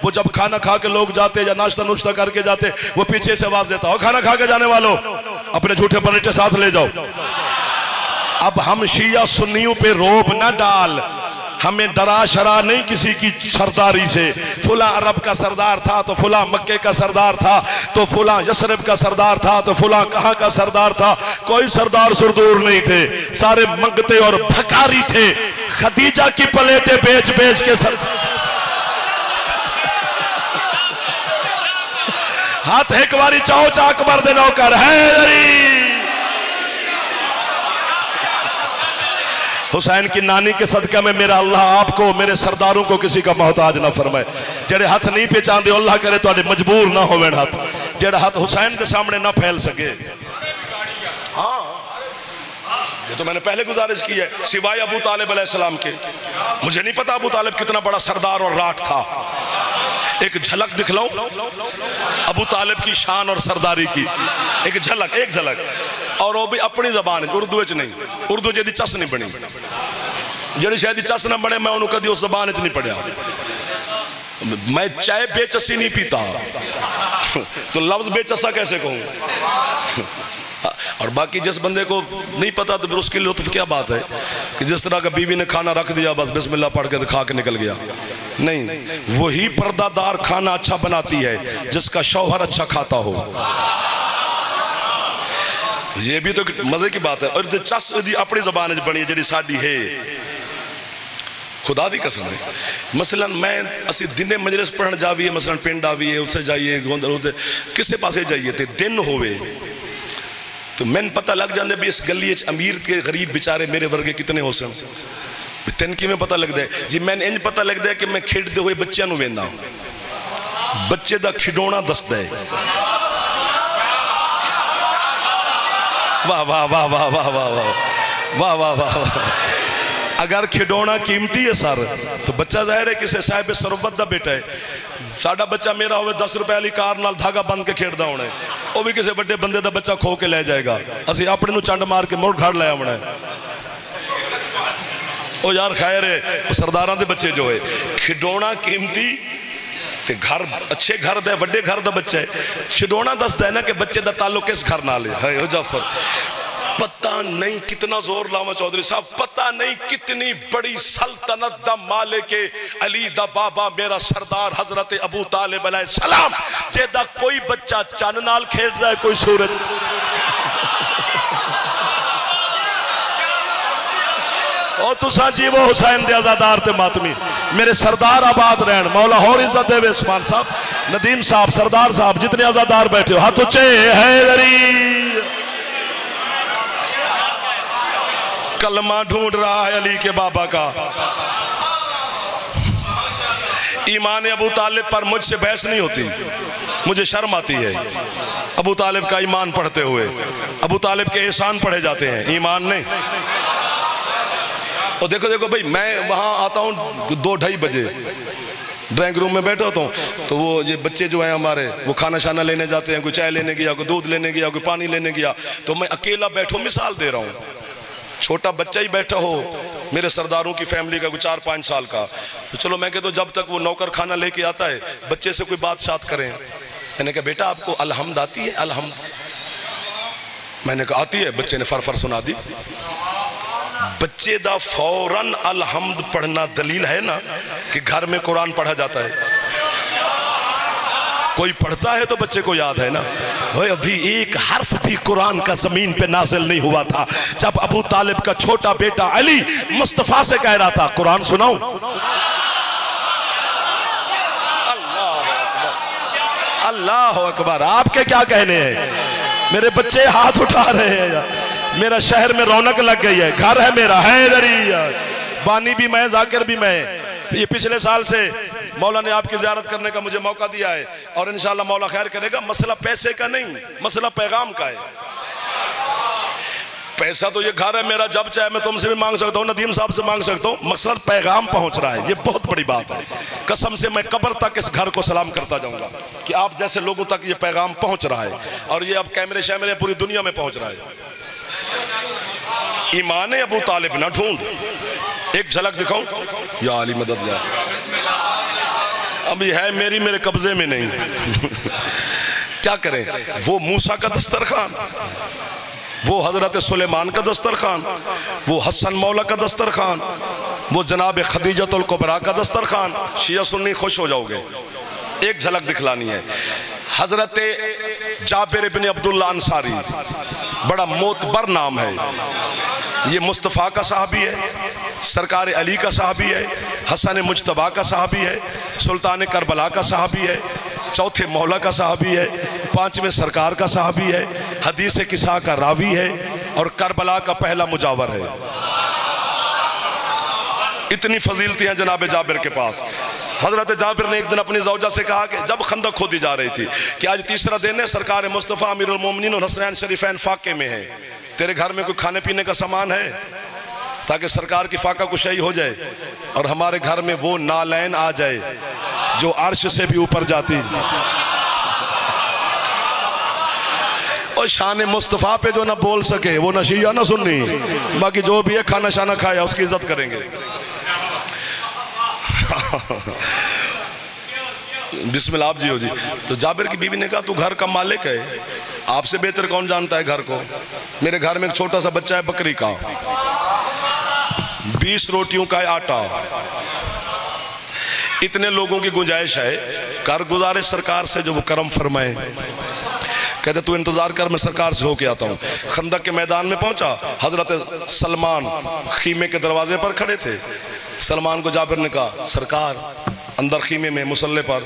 वो जब खाना खा के लोग जाते या नाश्ता नुश्ता करके जाते, वो पीछे से आवाज देता, और खाना खा के जाने वालों अपने झूठे पलटे साथ ले जाओ। अब हम शिया सुन्नियों पे रोब ना डाल, हमें डरा शरा नहीं किसी की सरदारी से। फुला अरब का सरदार था तो फुला मक्के का सरदार था, तो फुला यसरब का सरदार था, तो फुला कहाँ का सरदार था। कोई सरदार सुरदूर नहीं थे, सारे मंगते और भकारी थे। खदीजा की प्लेटें बेच बेच के हाथ एक बारी चाओ चाक मर दे नौकर है। हुसैन की नानी के सदका में मेरा अल्लाह आपको, मेरे सरदारों को किसी का मोहताज ना फरमाए। जेड़े हाथ नहीं पहचान दे अल्लाह करे तो मजबूर ना हो हाथ, जेड़ा हाथ हुसैन के सामने ना फैल सके। हाँ, ये तो मैंने पहले गुजारिश की है, सिवाय अबू तालिब अलैहिस्सलाम के। मुझे नहीं पता अबू तालिब कितना बड़ा सरदार और राठ था। एक झलक दिखलाऊं अबू तालिब की शान और सरदारी की, एक झलक, और वो भी अपनी जबान, उर्दू च नहीं। उर्दू जी चस नहीं बनी, जी शायद चस ना बने, मैं उन्होंने कभी उस जबान च नहीं पढ़िया। मैं चाय बेचसी नहीं पीता तो लफ्ज बेचसा कैसे कहूँ? और बाकी जिस बंदे को नहीं पता तो फिर उसके लिए लुत्फ क्या बात है कि जिस तरह का बीवी ने खाना रख दिया बस बिस्मिल्लाह पढ़ के खा के निकल गया। नहीं, वही पर्दादार खाना अच्छा बनाती है जिसका शौहर अच्छा खाता हो। ये भी तो मजे की बात है। और चस अपनी जबान बनी जी साड़ी है, खुदा दी कसम है। मसलन मैं असी दिने मजलिस पढ़न जाइए, मसलन पिंड आवीए, उसे जाइए, गोंदल किसे पासे जाइए तो दिन होवे तो मैंने पता लग जाते भी इस गली अमीर के गरीब बेचारे मेरे वर्गे कितने हो सन। तेन कि पता लगता है जी, मैंने इंज पता लगता है कि मैं खेडते हुए बच्चों को वेंदा, बच्चे का खिडौना दसदा है। वाह वाह वाह वाह वाह वाह वाह वाह वाह वाह। अगर खिडौना कीमती है सर तो बच्चा जाहिर है किसी साहिब सरोवत का बेटा है। साडा बच्चा मेरा हो 10 रुपए वाली कार नाल धागा बंद के खेडदा होना है, वो भी किसी बड़े बंदे का बच्चा खो के ले जाएगा। असी अपने नूं चंड मार के मुड़ घर ले आना है। ओ यार खैर है, सरदारां दे बच्चे जो है खिडौना कीमती ते घर अच्छे घर दे वड्डे घर दा बच्चा है। खिडौना दसदा है ना कि बच्चे दा ताल्लुक किस घर नाल है। ओ जाफर पता नहीं कितना जोर लावा चौधरी साहब, पता नहीं कितनी बड़ी सल्तनत दा मालिक अली दा बाबा मेरा सरदार हजरत अबू तालिब अलैहिस्सलाम, जेदा कोई बच्चा चन्न नाल खेलदा है, कोई सूरज। और तुसा जी वो हुसैन दे आजादार ते मातमी, मेरे सरदार आबाद रहन, मौला होर इज्जत देवे। उस्मान साहब, नदीम साहब, सरदार साहब, जितने आजादार बैठे हो हाथ ऊंचे। हैदरी कलमा ढूंढ रहा है अली के बाबा का। ईमान अबू तालिब पर मुझसे बहस नहीं होती, मुझे शर्म आती है अबू तालिब का ईमान पढ़ते हुए। अबू तालिब के एहसान पढ़े जाते हैं, ईमान नहीं। और देखो देखो भाई, मैं वहाँ आता हूँ 2-2:30 बजे, ड्राइंग रूम में बैठा होता हूँ तो वो ये बच्चे जो हैं हमारे वो खाना शाना लेने जाते हैं, कोई चाय लेने गया, कोई दूध लेने गया, कोई पानी लेने गया, तो मैं अकेला बैठो, मिसाल दे रहा हूँ, छोटा बच्चा ही बैठा हो मेरे सरदारों की फैमिली का, कोई 4-5 साल का, तो चलो मैं कहता हूँ जब तक वो नौकर खाना लेके आता है बच्चे से कोई बात शात करें। मैंने कहा बेटा आपको अलहम्द आती है? अलहम्द मैंने कहा आती है। बच्चे ने फर सुना दी। बच्चे दा फौरन अलहम्द पढ़ना दलील है ना कि घर में कुरान पढ़ा जाता है। कोई पढ़ता है तो बच्चे को याद है ना। अभी एक हर्फ भी कुरान का जमीन पे नाजिल नहीं हुआ था जब अबू तालिब का छोटा बेटा अली मुस्तफा से कह रहा था कुरान सुनाऊं। अल्लाह अकबर। आपके क्या कहने हैं? मेरे बच्चे हाथ उठा रहे हैं यार, मेरा शहर में रौनक लग गई है, घर है मेरा हैदरी यार, बानी भी मैं, जाकिर भी मैं। ये पिछले साल से मौला ने आपकी ज़ियारत करने का मुझे मौका दिया है और इंशाल्लाह मौला खैर करेगा। मसला पैसे का नहीं, मसला पैगाम का है। पैसा तो ये घर है मेरा, जब चाहे मैं तुमसे भी मांग सकता हूँ, नदीम साहब से मांग सकता हूँ, मकसद पैगाम पहुंच रहा है, ये बहुत बड़ी बात है। कसम से मैं कब्र तक इस घर को सलाम करता जाऊंगा कि आप जैसे लोगों तक ये पैगाम पहुंच रहा है, और ये अब कैमरे शैमरे पूरी दुनिया में पहुंच रहा है। ईमान अबू तालिब ना ढूंढ, एक झलक दिखाऊं, या अली मदद या, अब ये है मेरी, मेरे कब्जे में नहीं। क्या करें, वो मूसा का दस्तरखान, वो हजरत सुलेमान का दस्तरखान, वो हसन मौला का दस्तरखान, वो जनाब खदीजतुल कुबरा का दस्तरखान। शिया सुन्नी खुश हो जाओगे, एक झलक दिखलानी है। हजरत जाबिर इब्न अब्दुल्ला अंसारी, बड़ा मोतबर नाम है, ये मुस्तफ़ा का सहाबी है, सरकार अली का सहाबी है, हसन मुज्तबा का सहाबी है, सुल्तान करबला का सहाबी है, चौथे मौला का सहाबी है, पांचवें सरकार का सहाबी है, हदीस किसा का रावी है, और करबला का पहला मुजावर है। इतनी फजीलती हैं जनाब जाबिर के पास। हजरत जाबिर ने एक दिन अपनी ज़ौजा से कहा कि जब खंदक खोदी जा रही थी कि आज तीसरा दिन है, सरकार मुस्तफ़ा अमीरुल मोमिनीन और हसनैन शरीफैन फाके में है, तेरे घर में कोई खाने पीने का सामान है ताकि सरकार की फाका कुशाई हो जाए और हमारे घर में वो नालैन आ जाए जो अर्श से भी ऊपर जाती। और शान मुस्तफ़ा पे जो ना बोल सके वो ना शिया ना सुन्नी, बाकी जो भी है खाना शाना खाया उसकी इज्जत करेंगे। बिस्मिल्लाह, आप जी हो जी। तो जाबिर की बीवी ने कहा तू घर का मालिक है, आपसे बेहतर कौन जानता है घर को। मेरे घर में एक छोटा सा बच्चा है बकरी का, 20 रोटियों का है आटा, इतने लोगों की गुंजाइश है, कर गुजारिश सरकार से जो वो करम फरमाए। कहते तू इंतजार कर, मैं सरकार से होके आता हूँ। खंदक के मैदान में पहुंचा, हजरत सलमान खीमे के दरवाजे पर खड़े थे। सलमान को जाबिर ने कहा सरकार अंदर खीमे में मुसल्ले पर।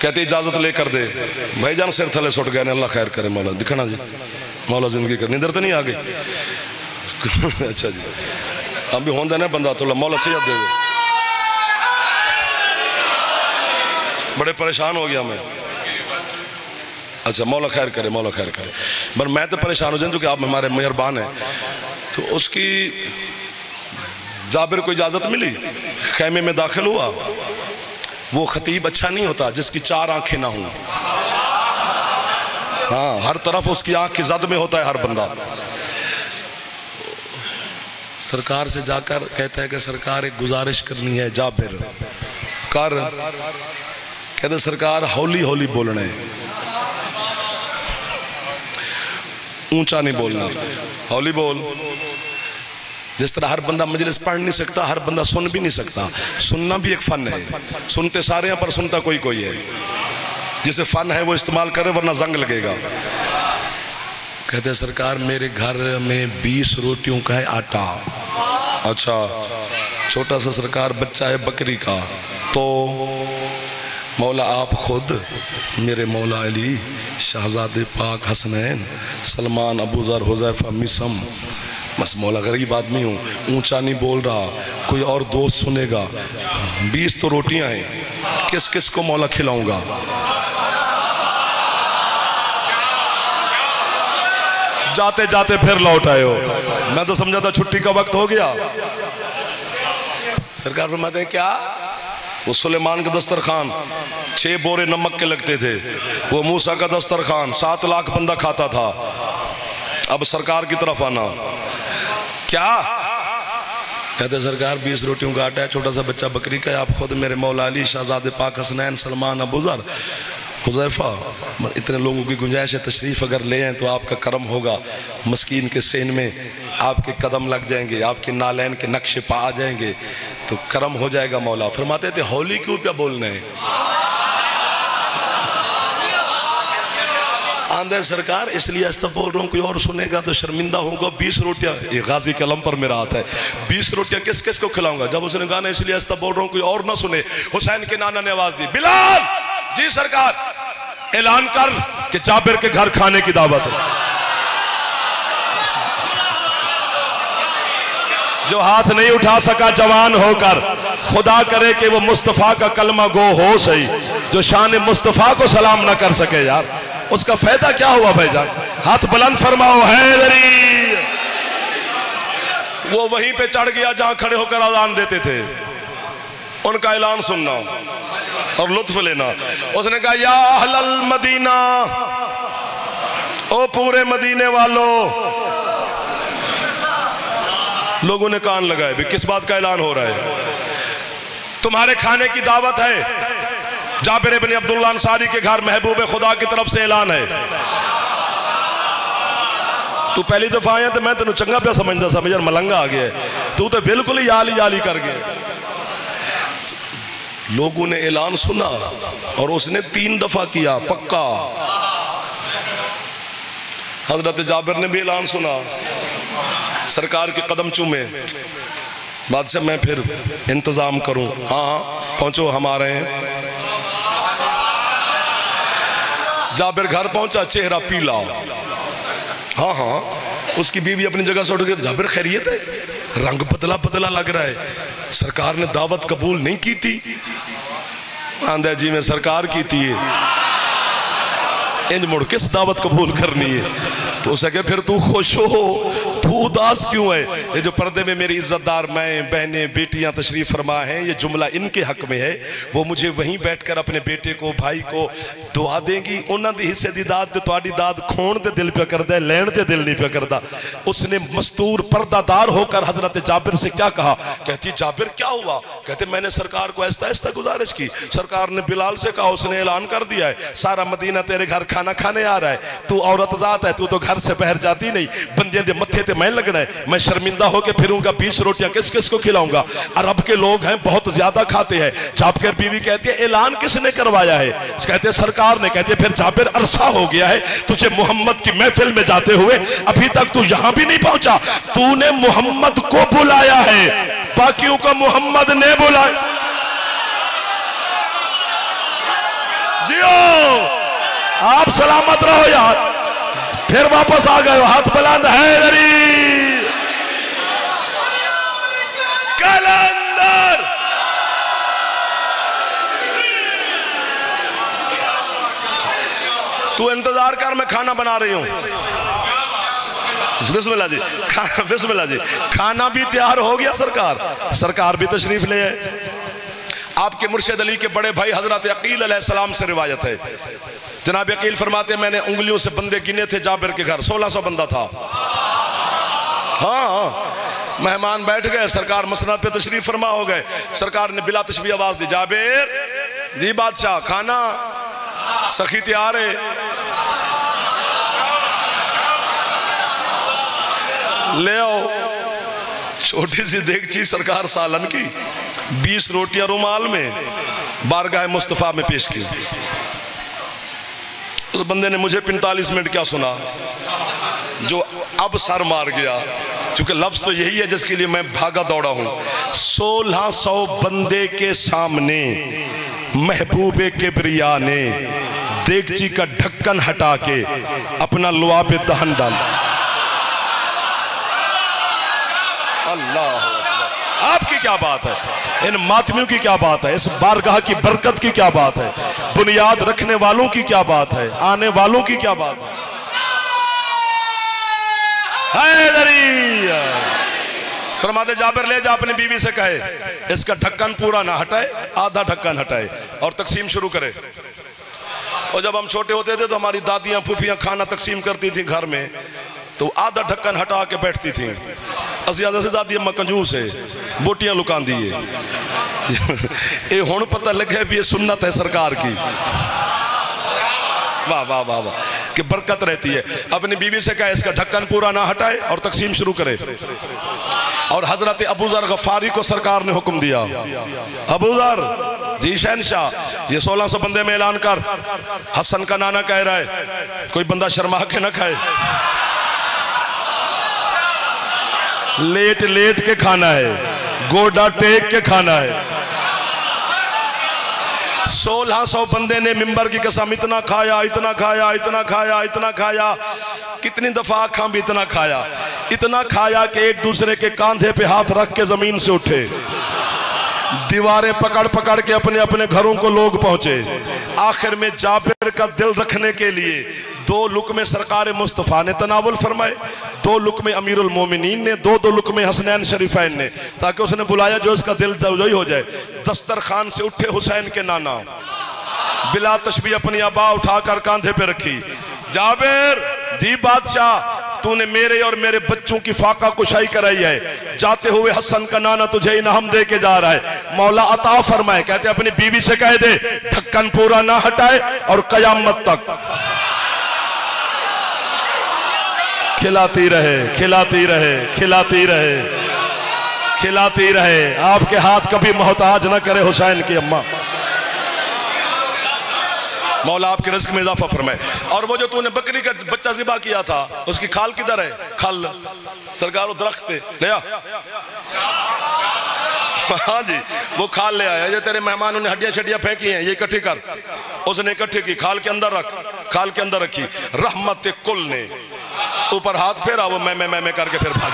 कहते इजाजत लेकर दे। भाईजान सिर थले सुट गए, अल्लाह खैर करे मौला, दिखाना जी मौला जिंदगी कर, नींदर तो नहीं आ गई। अच्छा जी, अब भी होंदा ना बंदा तो मौला सेहत दे। बड़े परेशान हो गया मैं। अच्छा मौला खैर करे, मौला खैर करे। पर मैं तो परेशान हो जाऊँ क्योंकि आप हमारे मेहरबान हैं। तो उसकी जाबिर को इजाज़त मिली, खैमे में दाखिल हुआ। वो खतीब अच्छा नहीं होता जिसकी 4 आंखें ना हों। हाँ, हर तरफ उसकी आंख की जद में होता है हर बंदा। सरकार से जाकर कहता है कि सरकार एक गुजारिश करनी है। जाबिर कर। कहते सरकार हौली हौली बोलना है, ऊंचा नहीं बोलना, हौली बोल। जिस तरह हर बंदा मजलिस पढ़ नहीं सकता, हर बंदा सुन भी नहीं सकता। सुनना भी एक फन है, सुनते सारे हैं पर सुनता कोई कोई है। जिसे फन है वो इस्तेमाल करे वरना जंग लगेगा। कहते सरकार मेरे घर में 20 रोटियों का है आटा। अच्छा, छोटा सा सरकार बच्चा है बकरी का। तो मौला आप खुद मेरे मौला अली, शहजादे पाक हसनैन, सलमान, अबूजर, हुज़ैफा, मिसम, बस मौला गरीब आदमी हूँ, ऊंचा नहीं बोल रहा, कोई और दोस्त सुनेगा। 20 तो रोटियां हैं, किस किस को मौला खिलाऊंगा। जाते जाते फिर लौट आए हो। मैं तो समझा था छुट्टी का वक्त हो गया। सरकार फरमाते हैं क्या? वो सुलेमान का दस्तरखान 6 बोरे नमक के लगते थे, वो मूसा का दस्तरखान 7 लाख बंदा खाता था। अब सरकार की तरफ आना। क्या कहते सरकार 20 रोटियों का आटा है, छोटा सा बच्चा बकरी का है, आप खुद मेरे मौला अली, शहजादे पाक हसनैन, सलमान, अबूजर, हुज़ैफा, इतने लोगों की गुंजाइश है, तशरीफ़ अगर ले आएँ तो आपका करम होगा। मस्कीन के सेन में आपके कदम लग जाएंगे, आपके नालैन के नक्शे पा आ जाएंगे, तो करम हो जाएगा। मौला फरमाते थे हौली क्यों क्या बोलना है? आंदे सरकार इसलिए ऐसा बोल रहा हूँ, कोई और सुनेगा तो शर्मिंदा होगा। 20 रोटियाँ, ये गाजी कलम पर मेरा आता है, 20 रोटियाँ किस किस को खिलाऊंगा? जब उसने कहा ना इसलिए ऐसा बोल रहा हूँ कोई और ना सुने। हुसैन के नाना ने आवाज दी, बिलाल जी सरकार ऐलान कर कि जाबिर के घर खाने की दावत है। जो हाथ नहीं उठा सका जवान होकर, खुदा करे कि वो मुस्तफ़ा का कलमा गो हो सही। जो शान मुस्तफ़ा को सलाम ना कर सके यार, उसका फायदा क्या हुआ भाईजान? हाथ बुलंद फरमाओ हैदरी। वो वहीं पे चढ़ गया जहां खड़े होकर अज़ान देते थे। उनका ऐलान सुनना और लुत्फ लेना। उसने कहा या अहलल मदीना, ओ पूरे मदीने वालों। लोगों ने कान लगाए भी किस बात का ऐलान हो रहा है। तुम्हारे खाने की दावत है। जाबिर इब्न अब्दुल्लाह अंसारी के घर महबूब खुदा की तरफ से ऐलान है। तू पहली दफा आया तो मैं तेन चंगा पे समझदा समझ यार मलंगा आ गया, तू तो बिल्कुल ही याली याली कर गया। लोगों ने ऐलान सुना और उसने 3 दफा किया पक्का। हजरत जाबिर ने भी ऐलान सुना, सरकार के कदम चूमे, बाद से मैं फिर इंतजाम करूं। हाँ पहुंचो, हम आ रहे हैं। जाबिर घर पहुंचा, चेहरा पीला। हाँ हाँ, उसकी बीवी अपनी जगह से उठ गई। जाबिर खैरियत है? रंग बदला बदला लग रहा है। सरकार ने दावत कबूल नहीं की थी? आंदा जी में सरकार की थी, इंज मुड़ किस दावत कबूल करनी है। तो उसे कहे फिर तू खुश हो, तू उदास क्यों है? ये जो पर्दे में मेरी इज्जतदार मैं बहनें बेटियां तशरीफ फरमा हैं, ये जुमला इनके हक में है। वो मुझे वहीं बैठकर अपने बेटे को भाई को दुआ देंगी। उन्होंने दी हिस्से दी दाद ते तुहाडी दाद खोण ते दिल पे करदा है, लैण ते दिल नहीं पे करदा। उसने मस्तूर पर्दादार होकर हजरत जाबिर से क्या कहा? कहती जाबिर क्या हुआ? कहते मैंने सरकार को ऐसा ऐसा गुजारिश की। सरकार ने बिलाल से कहा, उसने ऐलान कर दिया है सारा मदीना तेरे घर खाना खाने आ रहा है। तू औरत जात है, तू तो घर से बाहर जाती नहीं। बंदे दे मत्थे ते मैं लगना है, मैं शर्मिंदा होकर फिरूंगा। 20 रोटियां किस किस को खिलाऊंगा? अरब के लोग हैं, बहुत ज्यादा खाते हैं। जाबिर बीवी कहती है ऐलान किसने करवाया है? कहते सरकार ने। कहते फिर जाबिर अरसा हो गया है तुझे मोहम्मद की महफिल में जाते हुए, अभी तक तू यहां भी नहीं पहुंचा। तूने मोहम्मद को बुलाया है, बाकियों को मोहम्मद ने बुलाया। जियो, आप सलामत रहो यार। फिर वापस आ गए, हाथ बुलंद हैदरी कलंदर। तू इंतजार कर, मैं खाना बना रही हूं। बिस्मिल्लाह जी, बिस्मिल्लाह जी। खाना भी तैयार हो गया। सरकार भी तशरीफ ले आए। आपके मुर्शिद अली के बड़े भाई हजरत अकील अलैहिस्सलाम से रिवायत है। जनाब अकील फरमाते मैंने उंगलियों से बंदे गिने थे जाबिर के घर, 1600 बंदा था। हाँ, मेहमान बैठ गए, सरकार मसनद पे तशरीफ फरमा हो गए। सरकार ने बिला तशबीह आवाज दी, जाबिर जी बादशाह खाना सखी तैयार है। ले आओ। छोटी सी देगची सरकार सालन की, 20 रोटियां रुमाल में बारगाह मुस्तफा में पेश की। उस बंदे ने मुझे 45 मिनट क्या सुना जो अब सर मार गया, क्योंकि लफ्ज तो यही है जिसके लिए मैं भागा दौड़ा हूं। 1600 बंदे के सामने महबूबे किबरिया ने देगची का ढक्कन हटा के अपना लुआ पे दहन डाला। अल्लाह, आपकी क्या बात है, इन मातमियों की क्या बात है, इस बारगाह की बरकत की क्या बात है, बुनियाद रखने वालों की क्या बात है, आने वालों की क्या बात है। फरमाते जाबिर ले जा, अपनी बीवी से कहे इसका ढक्कन पूरा ना हटाए, आधा ढक्कन हटाए और तकसीम शुरू करे। और जब हम छोटे होते थे तो हमारी दादियां फूफियां खाना तकसीम करती थी घर में, तो आधा ढक्कन हटा के बैठती थी। ज्यादा से दादी अम्मा कंजूस है, बोटियां लुका दी है। ये हुण पता लगे भी ये सुन्नत है सरकार की। वाह वाह वाह वाह, कि बरकत रहती है। अपनी बीवी से कहा इसका ढक्कन पूरा ना हटाए और तकसीम शुरू करे। और हजरत अबू ज़र गफारी को सरकार ने हुक्म दिया, अबू ज़र जी शहनशाह, ये 1600 बंदे में ऐलान कर, हसन का नाना कह रहा है, कोई बंदा शर्मा के ना खाए। लेट लेट के खाना है, गोडा टेक के खाना है। 1600 बंदे ने मिंबर की कसम इतना खाया, इतना खाया, इतना खाया, इतना खाया, कितनी दफा आखा भी इतना खाया, इतना खाया कि एक दूसरे के कांधे पे हाथ रख के जमीन से उठे। दीवारें पकड़ पकड़ के अपने अपने घरों को लोग पहुंचे। आखिर में जाबिर का दिल रखने के लिए 2 लुक़्मे सरकार मुस्तफ़ा ने तनावुल फरमाए, 2 लुक़्मे अमीरुल मोमिनीन ने, 2 लुक़्मे हसनैन शरीफैन ने, ताकि उसने बुलाया जो इसका दिल जवजोई हो जाए। दस्तरखान से उठे हुसैन के नाना, बिला तशबीह अपनी आबा उठाकर कांधे पे रखी। जाबिर जी बादशाह, तूने मेरे और मेरे बच्चों की फाका कुशाई कराई है, जाते हुए हसन का नाना तुझे इनाम दे के जा रहा है, मौला अता फरमाए। कहते अपनी बीवी से कह दे ढक्कन पूरा ना हटाए और कयामत तक खिलाती रहे, खिलाती रहे, खिलाती रहे, खिलाती रहे। आपके हाथ कभी मोहताज ना करे हुसैन की अम्मा। मौला आपके रिज़्क़ में इजाफा फरमाए। और वो जो तूने बकरी का बच्चा ज़िबा किया था, उसकी खाल किधर है? खाल सरकार वो दरख्त पे ले आ। हाँ जी, वो खाल ले आया। ये तेरे मेहमानों ने हड्डियां शड्डियां फेंकी हैं, ये इकट्ठी कर। उसने इकट्ठी की, खाल के अंदर रख, खाल के अंदर रखी। रहमत कुल ने ऊपर हाथ फेरा, वो मैं करके फिर भाग।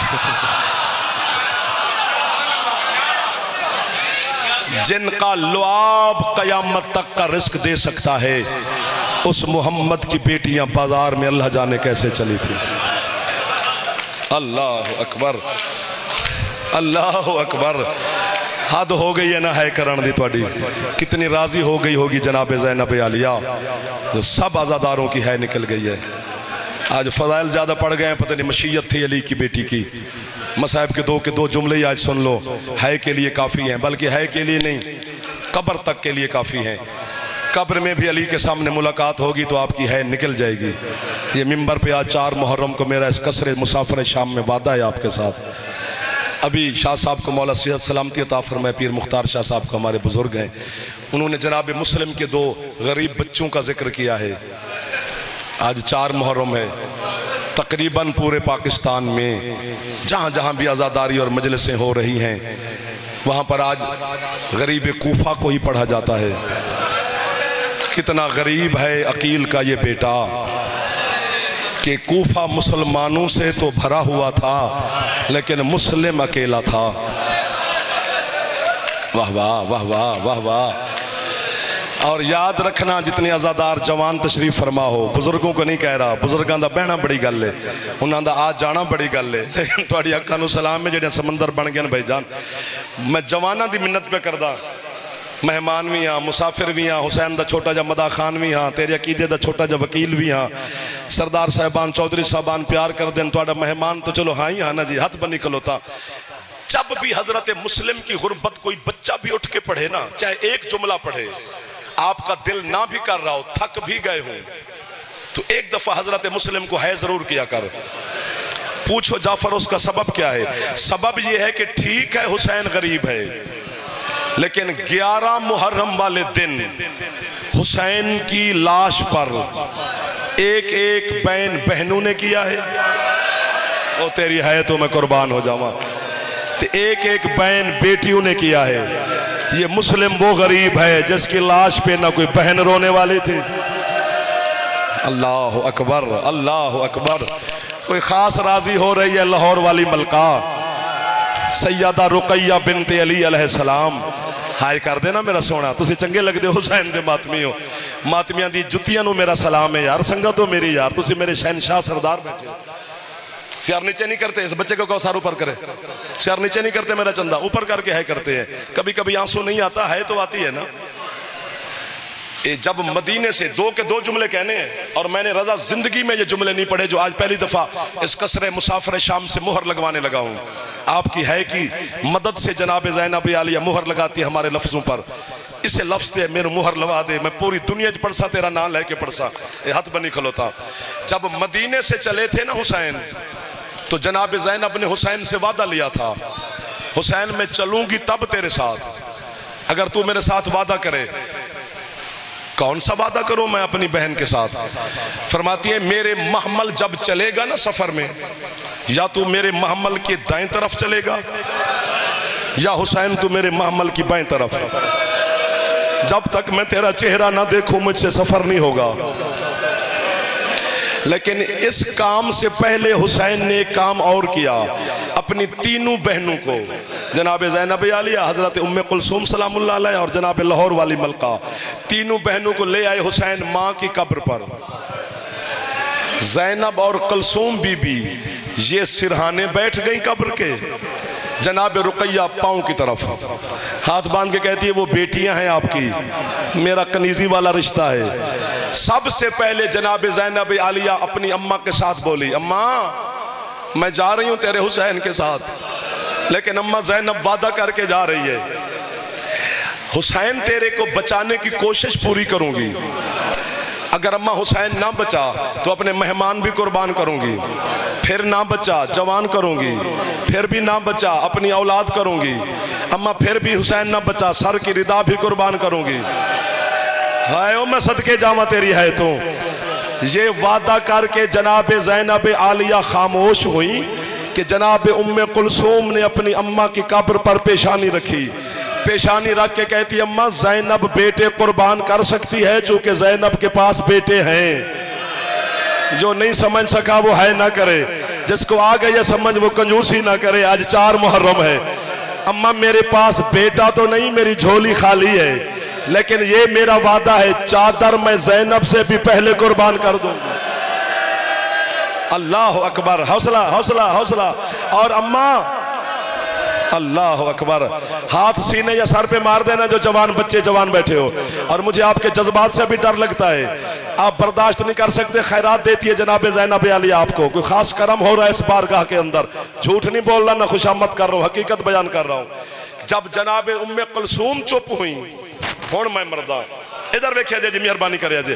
जिनका लुआब कयामत तक का रिस्क दे सकता है, उस मोहम्मद की बेटियां बाजार में अल्लाह जाने कैसे चली थी। अल्लाह अकबर, अल्लाह अकबर। हद हो गई है ना है करण दी तुहाडी। कितनी राजी हो गई होगी जनाब ज़ैनब आलिया, जो सब आज़ादारों की है निकल गई है। आज फ़ज़ाइल ज़्यादा पड़ गए हैं, पता नहीं मशीयत थी अली की बेटी की। मसाहब के दो जुमले ही आज सुन लो, है के लिए काफ़ी हैं, बल्कि है के लिए नहीं, कब्र तक के लिए काफ़ी हैं। कब्र में भी अली के सामने मुलाकात होगी तो आपकी है निकल जाएगी। ये मिंबर पे आज 4 मुहर्रम को मेरा इस कसरे मुसाफिर शाम में वादा है आपके साथ। अभी शाह साहब को मौला सेहत सलामती अता फरमाए, पीर मुख्तार शाह साहब को हमारे बुज़ुर्ग हैं, उन्होंने जनाब मुस्लिम के 2 गरीब बच्चों का जिक्र किया है। आज 4 मुहर्रम है। तकरीबन पूरे पाकिस्तान में जहाँ जहाँ भी आज़ादारी और मजलिसें हो रही हैं, वहाँ पर आज गरीब कूफा को ही पढ़ा जाता है। कितना गरीब है अकील का ये बेटा कि कूफा मुसलमानों से तो भरा हुआ था, लेकिन मुस्लिम अकेला था। वाह वाह वाह वाह वाह वाह। और याद रखना, जितने आज़ादार जवान तशरीफ फरमा हो, बुजुर्गों को नहीं कह रहा, बुजुर्गों का बहना बड़ी गल है, उन्होंने आ जाना बड़ी गल है, लेकिन थोड़ी अक्खां नूं सलाम है जेड़े समंदर बन गए भाईजान। मैं जवाना की मिन्नत पे करदा, मेहमान भी हाँ, मुसाफिर भी हाँ, हुसैन का छोटा जा मदा खान भी हाँ, तेरे अकीदे का छोटा जा वकील भी हाँ, सरदार साहबान चौधरी साहबान प्यार कर दें, तो मेहमान तो चलो हाँ ही हाँ ना जी, हथ बनी खलोता। जब भी हजरत मुस्लिम की गुरबत कोई बच्चा भी उठ के पढ़े ना, चाहे एक जुमला पढ़े, आपका दिल ना भी कर रहा हो, थक भी गए हो, तो एक दफा हजरत मुस्लिम को है जरूर किया कर। पूछो जाफर उसका सबब क्या है? सबब यह है कि ठीक है हुसैन गरीब है, लेकिन 11 मुहर्रम वाले दिन हुसैन की लाश पर एक एक बहन बहनों ने किया है। ओ तेरी है तो मैं कुर्बान हो जावा। तो एक एक बहन बेटियों ने किया है। ये मुस्लिम वो गरीब है जिसकी लाश पे ना कोई बहन रोने वाली थी। अल्लाह अकबर, अल्लाह अकबर। कोई खास राजी हो रही है लाहौर वाली मलका सैयदा रुकैया बिनते अली अलैहिस्सलाम। हाय कर देना मेरा सोना, तुसी चंगे लगदे हो हुसैन दे मातमी हो। मातमियां दी जुत्तियां नूं मेरा सलाम है यार, संगत हो मेरी यार, तुसी मेरे शहनशाह सरदार बैठे हो। सियार नीचे नहीं करते, इस बच्चे को कौसार ऊपर करे, सियार नीचे नहीं करते मेरा चंदा, ऊपर करके है करते हैं। कभी कभी आंसू नहीं आता है तो आती है ना। ये जब मदीने से 2 के 2 जुमले कहने हैं, और मैंने रजा जिंदगी में ये जुमले नहीं पढ़े जो आज पहली दफा इस कसरे मुसाफिर शाम से मुहर लगवाने लगा हूं। आपकी है कि मदद से जनाब ज़ैनब आलिया मुहर लगाती है हमारे लफ्जों पर। इसे लफ्ज दे मेरे मुहर लगा दे, मैं पूरी दुनिया च पढ़सा, तेरा नाम लेके पढ़सा, ये हाथ बनी खलोता। जब मदीने से चले थे ना हुसैन, तो जनाब ज़ैनब ने हुसैन से वादा लिया था, हुसैन मैं चलूंगी तब तेरे साथ, अगर तू मेरे साथ वादा करे। कौन सा वादा करूं मैं अपनी बहन के साथ? फरमाती है मेरे महमल जब चलेगा ना सफर में, या तू मेरे महमल के दाएं तरफ चलेगा, या हुसैन तू मेरे महमल की बाएं तरफ। जब तक मैं तेरा चेहरा ना देखूं मुझसे सफर नहीं होगा। लेकिन इस काम से पहले हुसैन ने एक काम और किया, अपनी तीनों बहनों को, जनाब ज़ैनब आलिया, हजरत उम्मे कुलसूम सलामुल्लाह अलैहा और जनाब लाहौर वाली मलका, तीनों बहनों को ले आए हुसैन माँ की कब्र पर। ज़ैनब और कुलसूम बीबी ये सिरहाने बैठ गई कब्र के। जनाब रुकैया पाँव की तरफ हाथ बांध के कहती है वो बेटियां हैं आपकी, मेरा कनीजी वाला रिश्ता है। सबसे पहले जनाब ज़ैनब आलिया अपनी अम्मा के साथ बोली, अम्मा मैं जा रही हूं तेरे हुसैन के साथ। लेकिन अम्मा ज़ैनब वादा करके जा रही है, हुसैन तेरे को बचाने की कोशिश पूरी करूंगी। अगर अम्मा हुसैन ना बचा तो अपने मेहमान भी कुर्बान करूंगी, फिर ना बचा जवान करूंगी, फिर भी ना बचा अपनी औलाद करूंगी। अम्मा फिर भी हुसैन ना बचा सर की रिदा भी कुर्बान करूंगी। हाय ओ मैं सदके जावा तेरी है तो। ये वादा करके जनाब ज़ैनब आलिया खामोश हुई कि जनाब उम्मे कुलसूम ने अपनी अम्मा की कब्र पर पेशानी रखी। पेशानी रख के कहती, अम्मा ज़ैनब बेटे कुर्बान कर सकती है चूंकि ज़ैनब के पास बेटे हैं। जो नहीं समझ सका वो है ना करे, जिसको आ गया समझ वो कंजूसी ना करे। आज 4 मुहर्रम है। अम्मा मेरे पास बेटा तो नहीं, मेरी झोली खाली है, लेकिन ये मेरा वादा है चादर मैं ज़ैनब से भी पहले कुर्बान कर दूंगा। अल्लाह अकबर, हौसला हौसला हौसला। और अम्मा अल्लाह अकबर, हाथ सीने या सर पे मार देना जो जवान बच्चे जवान बैठे हो। और मुझे आपके जज्बात से भी डर लगता है, आप बर्दाश्त नहीं कर सकते। खैरात देती है जनाब ज़ैनब आलिया आपको, कोई खास करम हो रहा है इस बारगाह के अंदर। झूठ नहीं बोल रहा, ना खुशामद कर रहा हूँ, हकीकत बयान कर रहा हूँ। जब जनाब उम्मे कुलसूम चुप हुई, हुण मैं मरदा। इधर वेखिया जी, मेहरबानी करे जी,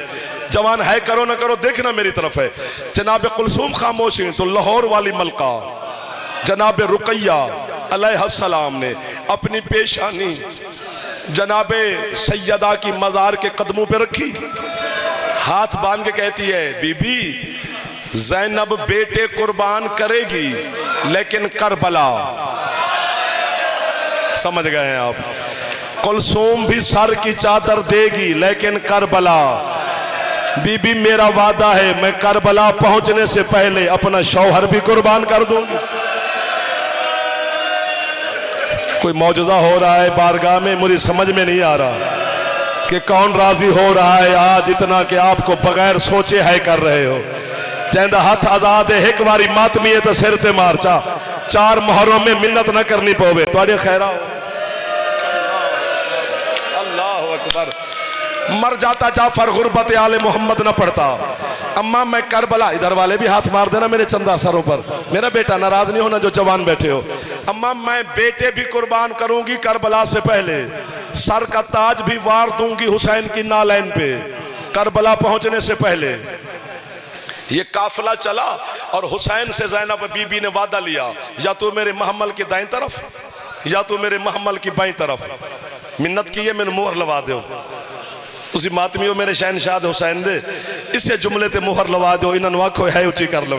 जवान है करो ना करो, देखना मेरी तरफ है। जनाब कुलसूम खामोश हुई तो लाहौर वाली मलका जनाब रुकैया अलैहिस्सलाम ने अपनी पेशानी जनाबे सैयदा की मजार के कदमों पे रखी, हाथ बांध के कहती है, बीबी ज़ैनब बेटे कुर्बान करेगी लेकिन करबला। समझ गए हैं आप? कुलसूम भी सर की चादर देगी लेकिन करबला। बीबी मेरा वादा है मैं करबला पहुंचने से पहले अपना शौहर भी कुर्बान कर दूंगी। कोई मौजज़ा हो रहा है बारगाह में, मुझे समझ में नहीं आ रहा कि कौन राजी हो रहा है आज इतना कि आपको बगैर सोचे है कर रहे हो। जैंदा हाथ आजाद है, एक बारी मातमी है तो सिर ते मारचा। 4 मुहर्रम में मिन्नत ना करनी पवे तो खैरा हो। अल्लाह अकबर। मर जाता जाफर गुरबत आले मोहम्मद ना पढ़ता। अम्मा मैं करबला, इधर वाले भी हाथ मार देना मेरे चंदा सरों पर। मेरा बेटा नाराज नहीं होना जो जवान बैठे हो। अम्मा मैं बेटे भी कुर्बान करूंगी करबला से पहले, सर का ताज भी वार दूंगी हुसैन की नालैन पे करबला पहुंचने से पहले। ये काफिला चला और हुसैन से ज़ैनब बीबी ने वादा लिया, या तो मेरे महमल की दाईं तरफ या तो मेरे महमल की बाईं तरफ। मिन्नत की है मैंने मोहर लवा दो, तुसी मातमियो मेरे शहनशाह हुसैन दे इसे जुमले ते मोहर लवा दो। इन्होंने आखो है उची कर लो।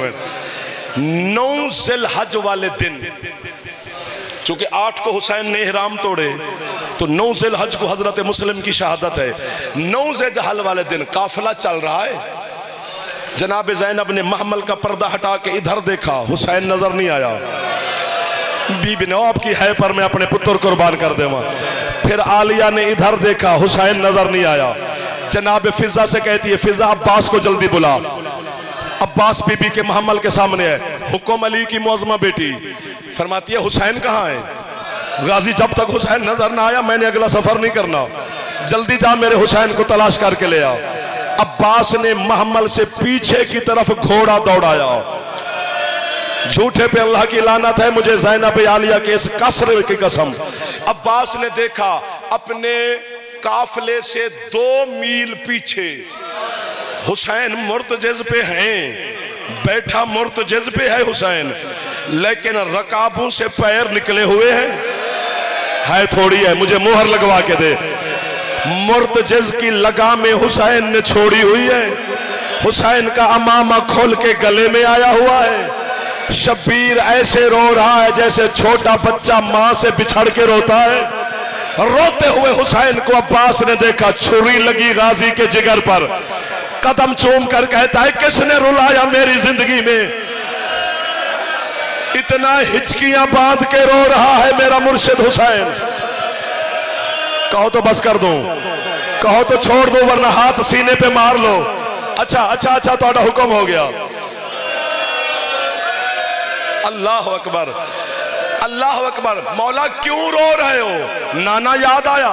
9 ज़िलहज वाले दिन, चूंकि 8 को हुसैन ने इहराम तोड़े तो 9 ज़िलहज को हजरत मुस्लिम की शहादत है। 9 ज़िलहज वाले दिन काफिला चल रहा है। जनाब ज़ैनब ने महमल का पर्दा हटा के इधर देखा, हुसैन नजर नहीं आया। बीबी ने आपकी है पर मैं अपने पुत्र कुर्बान कर देवा। फिर आलिया ने इधर देखा, हुसैन नजर नहीं आया। जनाब फिजा से कहती है, फिजा अब्बास को जल्दी बुला। अब्बास बीबी के महमल के सामने है, हुक्म अली की मौजमा बेटी। फरमाती है हुसैन कहाँ है? गाजी जब तक हुसैन नजर ना आया मैंने अगला सफर नहीं करना, जल्दी जा मेरे हुसैन को तलाश करके ले आ। अब्बास ने महमल से पीछे की तरफ घोड़ा दौड़ाया। झूठे पे अल्लाह की लानत है, मुझे ज़ैनब आलिया के इस कसर की कसम। अब्बास ने देखा अपने काफिले से 2 मील पीछे हुसैन मुर्तजिज पे हैं, बैठा मुर्तजिज पे है हुसैन, लेकिन रकाबों से पैर निकले हुए हैं। है थोड़ी है, मुझे मोहर लगवा के दे। मुर्तजिज की लगामें हुसैन ने छोड़ी हुई है। हुसैन का अमामा खोल के गले में आया हुआ है। शब्बीर ऐसे रो रहा है जैसे छोटा बच्चा मां से बिछड़ के रोता है। रोते हुए हुसैन को अब्बास ने देखा, छुरी लगी गाजी के जिगर पर, कदम चूम कर कहता है, किसने रुलाया मेरी जिंदगी में? इतना हिचकियां बांध के रो रहा है मेरा मुर्शिद हुसैन। कहो तो बस कर दूं, कहो तो छोड़ दो, वरना हाथ सीने पे मार लो। अच्छा अच्छा अच्छा, तो हुक्म हो गया। अल्लाह अकबर, अल्लाह अकबर। मौला क्यों रो रहे हो? नाना याद आया,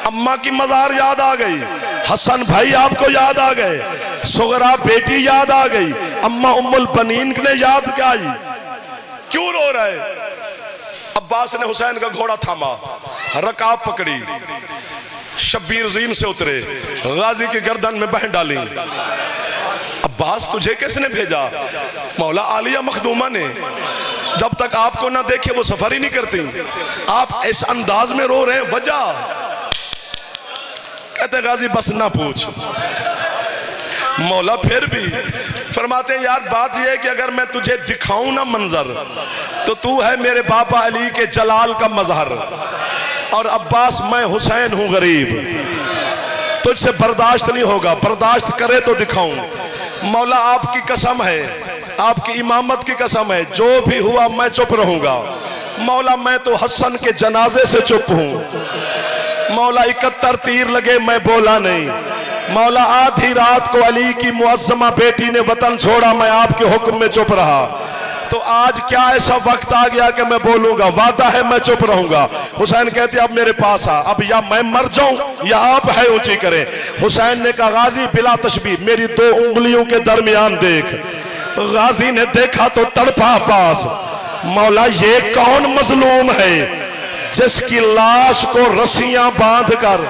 अम्मा की मजार याद आ गई, हसन भाई आपको याद आ गए, सुगरा बेटी याद आ गई, अम्मा उम्मुल बनीन ने याद क्या आई? क्यों रो रहे? अब्बास ने हुसैन का घोड़ा थामा, रकाब पकड़ी, शब्बीर जीन से उतरे, गाजी की गर्दन में बहन डाली। अब्बास तुझे किसने भेजा? मौला आलिया मखदूमा ने। जब तक आपको ना देखे वो सफर ही नहीं करती। आप इस अंदाज में रो रहे हैं, वजह? कहते गाजी बस ना पूछ। मौला फिर भी फरमाते हैं यार बात यह है कि अगर मैं तुझे दिखाऊं ना मंजर, तो तू है मेरे बाबा अली के जलाल का मजहर, और अब्बास मैं हुसैन हूं गरीब, तुझसे बर्दाश्त नहीं होगा, बर्दाश्त करे तो दिखाऊं। मौला आपकी कसम है, आपकी इमामत की कसम है, जो भी हुआ मैं चुप रहूंगा। मौला मैं तो हसन के जनाजे से चुप हूं। मौला 71 तीर लगे मैं बोला नहीं। मौला आधी रात को अली की मुअज्जमा बेटी ने वतन छोड़ा, मैं आपके हुक्म में चुप रहा। तो आज क्या ऐसा वक्त आ गया कि मैं बोलूंगा? वादा है मैं चुप रहूंगा। हुसैन कहते अब मेरे पास आ, अब या मैं मर जाऊं या आप है ऊंची करें। हुसैन ने कहा गाजी बिला तशबीह मेरी 2 उंगलियों के दरमियान देख। गाजी ने देखा तो तड़पा पास। मौला ये कौन मजलूम है जिसकी लाश को रस्सियां बांध कर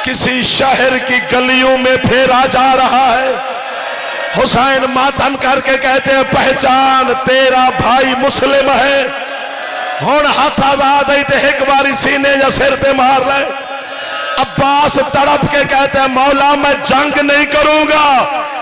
किसी शहर की गलियों में फेरा जा रहा है? हुसैन मातम करके कहते हैं पहचान तेरा भाई मुस्लिम है। हुण हाथ आजाद है ते एक बारी सीने या सिर पे मार ले। अब्बास तड़प के कहते हैं मौला मैं जंग नहीं करूंगा,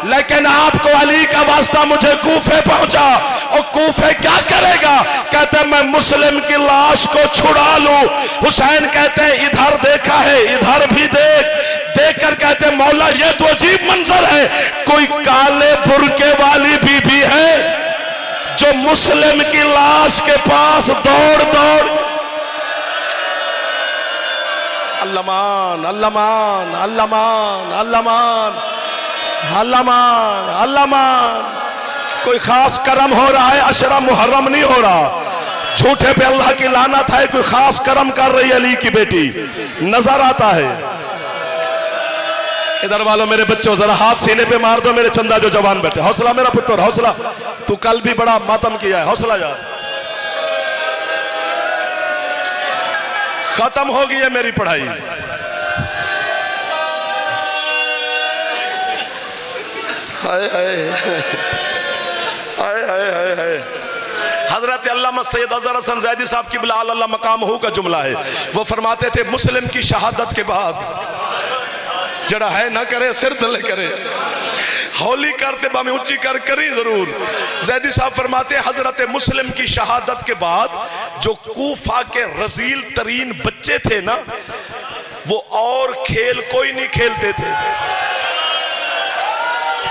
लेकिन आपको अली का वास्ता मुझे कूफे पहुंचा। और कूफे क्या करेगा? कहते हैं मैं मुस्लिम की लाश को छुड़ा लूं। हुसैन कहते हैं इधर देखा है, इधर भी देख कर कहते हैं मौला ये तो अजीब मंजर है, कोई काले बुरके वाली बीबी है जो मुस्लिम की लाश के पास दौड़ दौड़ अल्लामान अल्लामान अल्लामान अल्लामान अल्लामान अल्लामान। कोई खास करम हो रहा है, अशरा मुहर्रम नहीं हो रहा। झूठे पे अल्लाह की लानत है, कोई खास करम कर रही है अली की बेटी, नजर आता है। इधर वालों मेरे बच्चों जरा हाथ सीने पे मार दो, मेरे चंदा जो जवान बैठे। हौसला मेरा पुत्र, हौसला। तू कल भी बड़ा मातम किया है, हौसला यार। खत्म हो गई है मेरी पढ़ाई। हाय हाय हाय हाय हाय। हजरत अल्लामा सैयद अज़हर हसन ज़ैदी साहब की बिला अल्लाह मकाम हु का जुमला है। वो फरमाते थे मुस्लिम की शहादत के बाद जड़ा है ना करे सिर तले करे, होली करते बामें ऊंची कर करी जरूर। ज़ैदी साहब फरमाते हजरत मुस्लिम की शहादत के बाद जो कूफा के रजील तरीन बच्चे थे ना, वो और खेल कोई नहीं खेलते थे।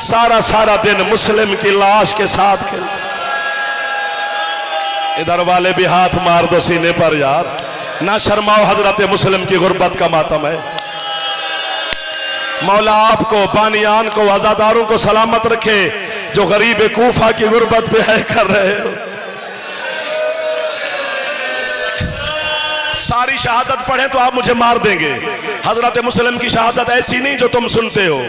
सारा सारा दिन मुस्लिम की लाश के साथ खेलते। इधर वाले भी हाथ मार दो सीने पर यार, ना शर्माओ, हजरत मुस्लिम की गुर्बत का मातम है। मौला आपको, बानियान को, आजादारों को सलामत रखे जो गरीब कूफा की गुर्बत पे है कर रहे हो। सारी शहादत पढ़े तो आप मुझे मार देंगे। हजरत मुस्लिम की शहादत ऐसी नहीं जो तुम सुनते हो,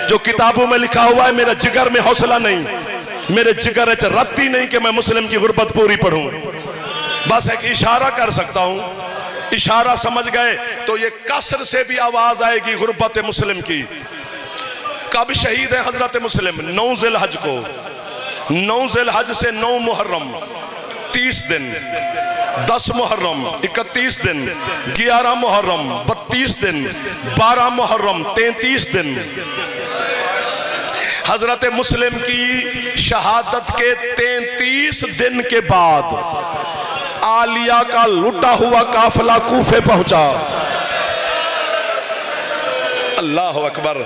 जो किताबों में लिखा हुआ है। मेरा जिगर में हौसला नहीं, मेरे जिगर रत्ती नहीं कि मैं मुस्लिम की गुर्बत पूरी पढ़ूं। बस एक इशारा कर सकता हूं, इशारा समझ गए तो ये कसर से भी आवाज आएगी गुर्बत मुस्लिम की। कब शहीद है हजरत मुस्लिम? 9 ज़िलहज को। 9 ज़िलहज से 9 मुहर्रम 30 दिन, 10 मुहर्रम 31 दिन, 11 मुहर्रम 32 दिन, 12 मुहर्रम 33 दिन। हजरत मुस्लिम की शहादत के 33 दिन के बाद आलिया का लुटा हुआ काफिला कूफे पहुंचा। अल्लाह अकबर,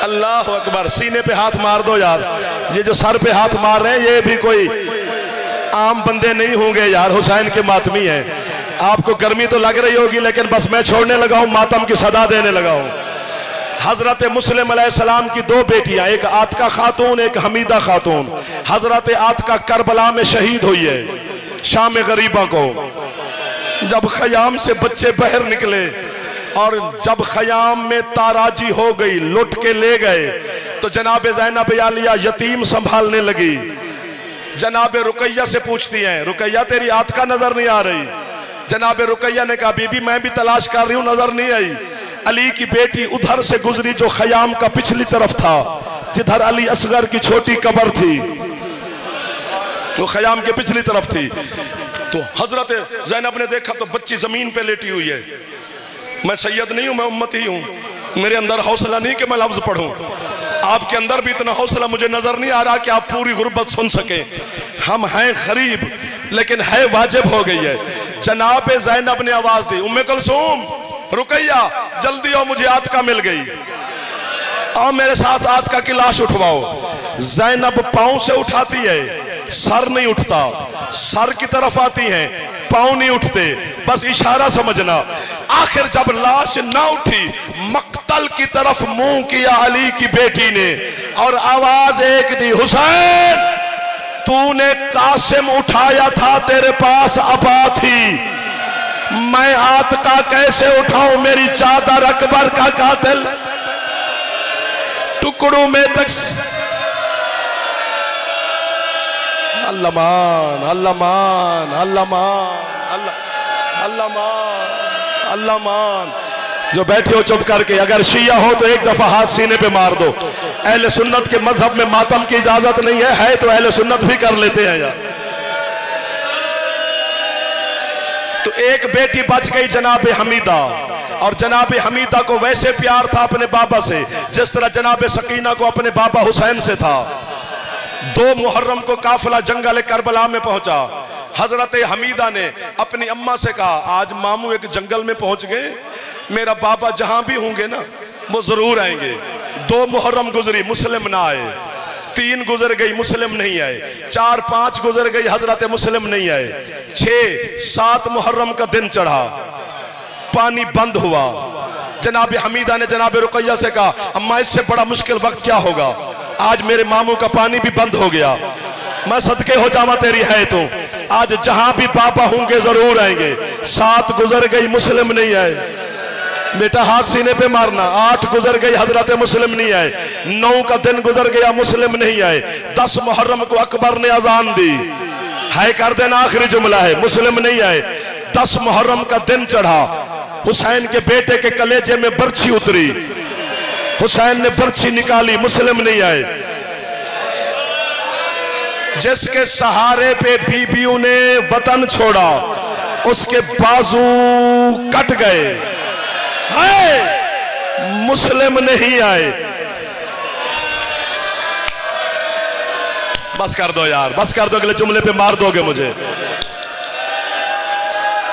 अल्लाह अकबर। सीने पे हाथ मार दो यार। ये जो सर पे हाथ मार रहे हैं ये भी कोई आम बंदे नहीं होंगे यार, हुसैन के मातमी हैं। आपको गर्मी तो लग रही होगी, लेकिन बस मैं छोड़ने लगा हूं, मातम की सदा देने लगा हूं। हजरत मुस्लिम अलैहिस्सलाम की दो बेटियां, एक आतिका खातून एक हमीदा खातून। हजरत आतिका करबला में शहीद हुई है शाम गरीबा को। जब खयाम से बच्चे बाहर निकले और जब खयाम में ताराजी हो गई, लुट के ले गए, तो जनाब ज़ैनब आलिया यतीम संभालने लगी। जनाब रुकैया से पूछती हैं, रुकैया तेरी आतिका नजर नहीं आ रही? जनाब रुकैया ने कहा बीबी मैं भी तलाश कर रही हूं, नजर नहीं आई। अली की बेटी उधर से गुजरी जो खयाम का पिछली तरफ था, जिधर अली असगर की छोटी कब्र थी, वो खयाम के पिछली तरफ थी। तो हजरत ज़ैनब ने देखा तो बच्ची जमीन पे लेटी हुई है। मैं सैयद नहीं हूं, मैं उम्मती हूं, मेरे अंदर हौसला नहीं कि मैं लफ्ज पढ़ूं। आपके अंदर भी इतना हौसला मुझे नजर नहीं आ रहा कि आप पूरी गुर्बत सुन सके। हम हैं गरीब लेकिन है वाजिब हो गई है। जनाब ज़ैनब ने आवाज दी, उम्मे कुलसूम, रुकैया जल्दी आओ, मुझे आतिका मिल गई, आओ मेरे साथ आतिका की लाश उठवाओ। ज़ैनब पांव से उठाती है, सर नहीं उठता, सर की तरफ आती है, पांव नहीं उठते, बस इशारा समझना। आखिर जब लाश ना उठी, मक्तल की तरफ मुंह किया अली की बेटी ने और आवाज एक दी, हुसैन तूने कासिम उठाया था, तेरे पास अबा थी, मैं आतिका कैसे उठाऊं, मेरी चादर अकबर का कातिल टुकड़ों में तक। अल्लामान अल्लामान अल्लामान अल्लामान अल्लामान। जो बैठे हो चुप करके, अगर शिया हो तो एक दफा हाथ सीने पे मार दो। अहले सुन्नत के मजहब में मातम की इजाजत नहीं है तो अहले सुन्नत भी कर लेते हैं यार। तो एक बेटी बच गई जनाब हमीदा, और जनाब हमीदा को वैसे प्यार था अपने बाबा से जिस तरह जनाब सकीना को अपने बाबा हुसैन से था। 2 मुहर्रम को काफिला जंगल करबला में पहुंचा। हजरत हमीदा ने अपनी अम्मा से कहा, आज मामू एक जंगल में पहुंच गए, मेरा बाबा जहां भी होंगे ना वो जरूर आएंगे। 2 मुहर्रम गुजरी, मुस्लिम ना आए। 3 गुजर गई, मुस्लिम नहीं आए। 4 5 गुजर गई, हजरत मुस्लिम नहीं आए। 6 7 मुहर्रम का दिन चढ़ा, पानी बंद हुआ। जनाब हमीदा ने जनाब रुकैया से कहा, अम्मा इससे बड़ा मुश्किल वक्त क्या होगा, आज मेरे मामू का पानी भी बंद हो गया, मैं सदके हो जावा तेरी है तो, आज जहां भी पापा होंगे जरूर आएंगे। 7 गुजर गई, मुस्लिम नहीं आए। बेटा हाथ सीने पे मारना। 8 गुजर गई, हजरत मुस्लिम नहीं आए। 9 का दिन गुजर गया, मुस्लिम नहीं आए। 10 मुहर्रम को अकबर ने अजान दी, है कर देना आखिरी जुमला है, मुस्लिम नहीं आए। 10 मुहर्रम का दिन चढ़ा, हुसैन के बेटे के कलेजे में बर्छी उतरी, हुसैन ने बर्छी निकाली, मुस्लिम नहीं आए। जिसके सहारे पे बीबियों ने वतन छोड़ा उसके बाजू कट गए, मुस्लिम नहीं आए। बस कर दो यार, बस कर दो, अगले जुमले पे मार दोगे मुझे।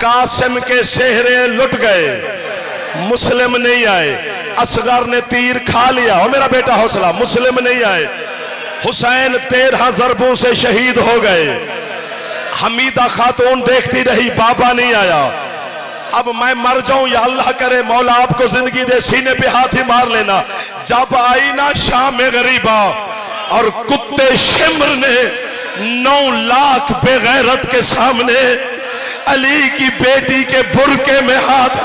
कासिम के सेहरे लुट गए, मुस्लिम नहीं आए। असगर ने तीर खा लिया, हो मेरा बेटा हौसला, मुस्लिम नहीं आए। हुसैन 13 ज़रबों से शहीद हो गए। हमीदा खातून देखती रही, बाबा नहीं आया। अब मैं मर जाऊं या अल्लाह करे मौला आपको जिंदगी दे, सीने पे हाथ ही मार लेना। जब आई ना शाम गरीबा और कुत्ते शिम्र ने 9 लाख बेगैरत के सामने अली की बेटी के बुरके में हाथ,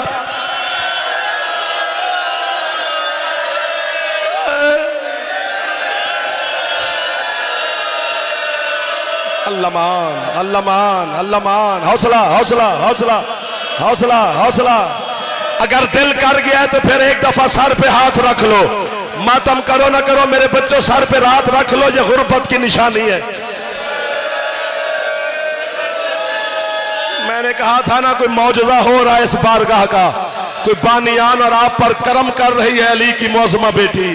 अल्लामान अल्लामान अल्लामान, हौसला हौसला हौसला हौसला हौसला। अगर दिल कर गया तो फिर एक दफा सर पे हाथ रख लो, मातम करो ना करो मेरे बच्चों, सर पे हाथ रख लो, ये गुर्बत की निशानी है। मैंने कहा था ना कोई मौजज़ा हो रहा है इस बारगाह का, कोई बानियान और आप पर करम कर रही है अली की मौजमा बेटी।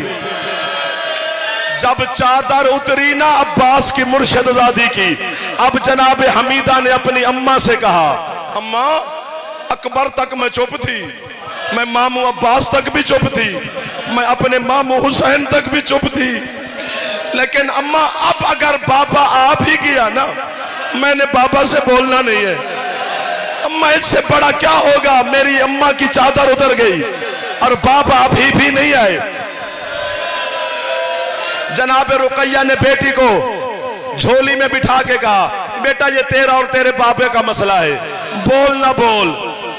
जब चादर उतरी ना अब्बास की मुर्शदजादी की, अब जनाब हमीदा ने अपनी अम्मा से कहा, अम्मा अकबर तक मैं चुप थी, मैं मामू अब्बास तक भी चुप थी, मैं अपने मामू हुसैन तक भी चुप थी, लेकिन अम्मा अब अगर बाबा आ भी गया ना, मैंने बाबा से बोलना नहीं है। अम्मा इससे बड़ा क्या होगा, मेरी अम्मा की चादर उतर गई और बाबा अभी भी नहीं आए। जनाब रुकैया ने बेटी को झोली में बिठा के कहा, बेटा ये तेरा और तेरे बापे का मसला है, बोल ना बोल,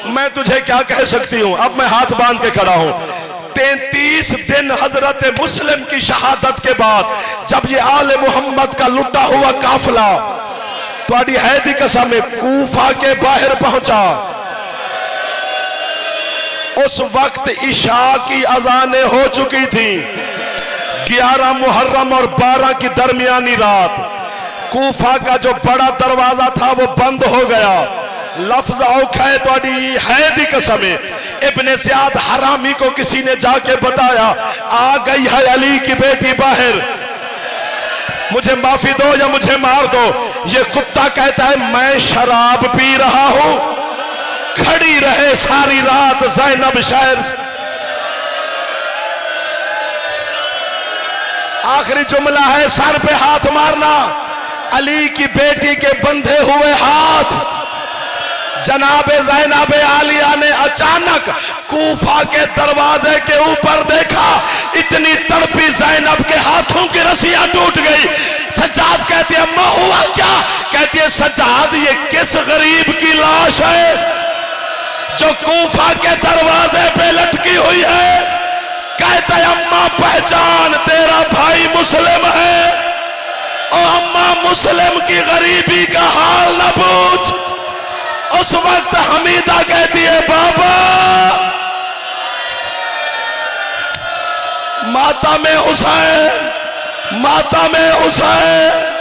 मैं तुझे क्या कह सकती हूं। अब मैं हाथ बांध के खड़ा हूं। 33 दिन हजरत मुस्लिम की शहादत के बाद जब ये आले मोहम्मद का लुटा हुआ काफिला तुहाडी है दी कसम कूफा के बाहर पहुंचा, उस वक्त इशा की अजानें हो चुकी थी। 11 मुहर्रम और 12 की दरमियानी रात कूफा का जो बड़ा दरवाजा था वो बंद हो गया। लफ्ज औखा है तुहाडी है दी कसम। इब्ने ज़ियाद हरामी को किसी ने जाके बताया, आ गई है अली की बेटी बाहर, मुझे माफी दो या मुझे मार दो। ये कुत्ता कहता है मैं शराब पी रहा हूं। खड़ी रहे सारी रात ज़ैनब शायर। आखिरी जुमला है, सर पे हाथ मारना। अली की बेटी के बंधे हुए हाथ जनाब ज़ैनब आलिया ने अचानक कूफा के दरवाजे के ऊपर देखा। इतनी तड़पी ज़ैनब के हाथों की रस्सियां टूट गई। सज्जाद कहती है अम्मा हुआ क्या? कहती है सज्जाद ये किस गरीब की लाश है जो कूफा के दरवाजे पे लटकी हुई है? कहता है अम्मा पहचान, तेरा भाई मुस्लिम है। और अम्मा मुस्लिम की गरीबी का हाल न पूछ। उस वक्त हमीदा कहती है बाबा माता में हुसैन, माता में हुसैन।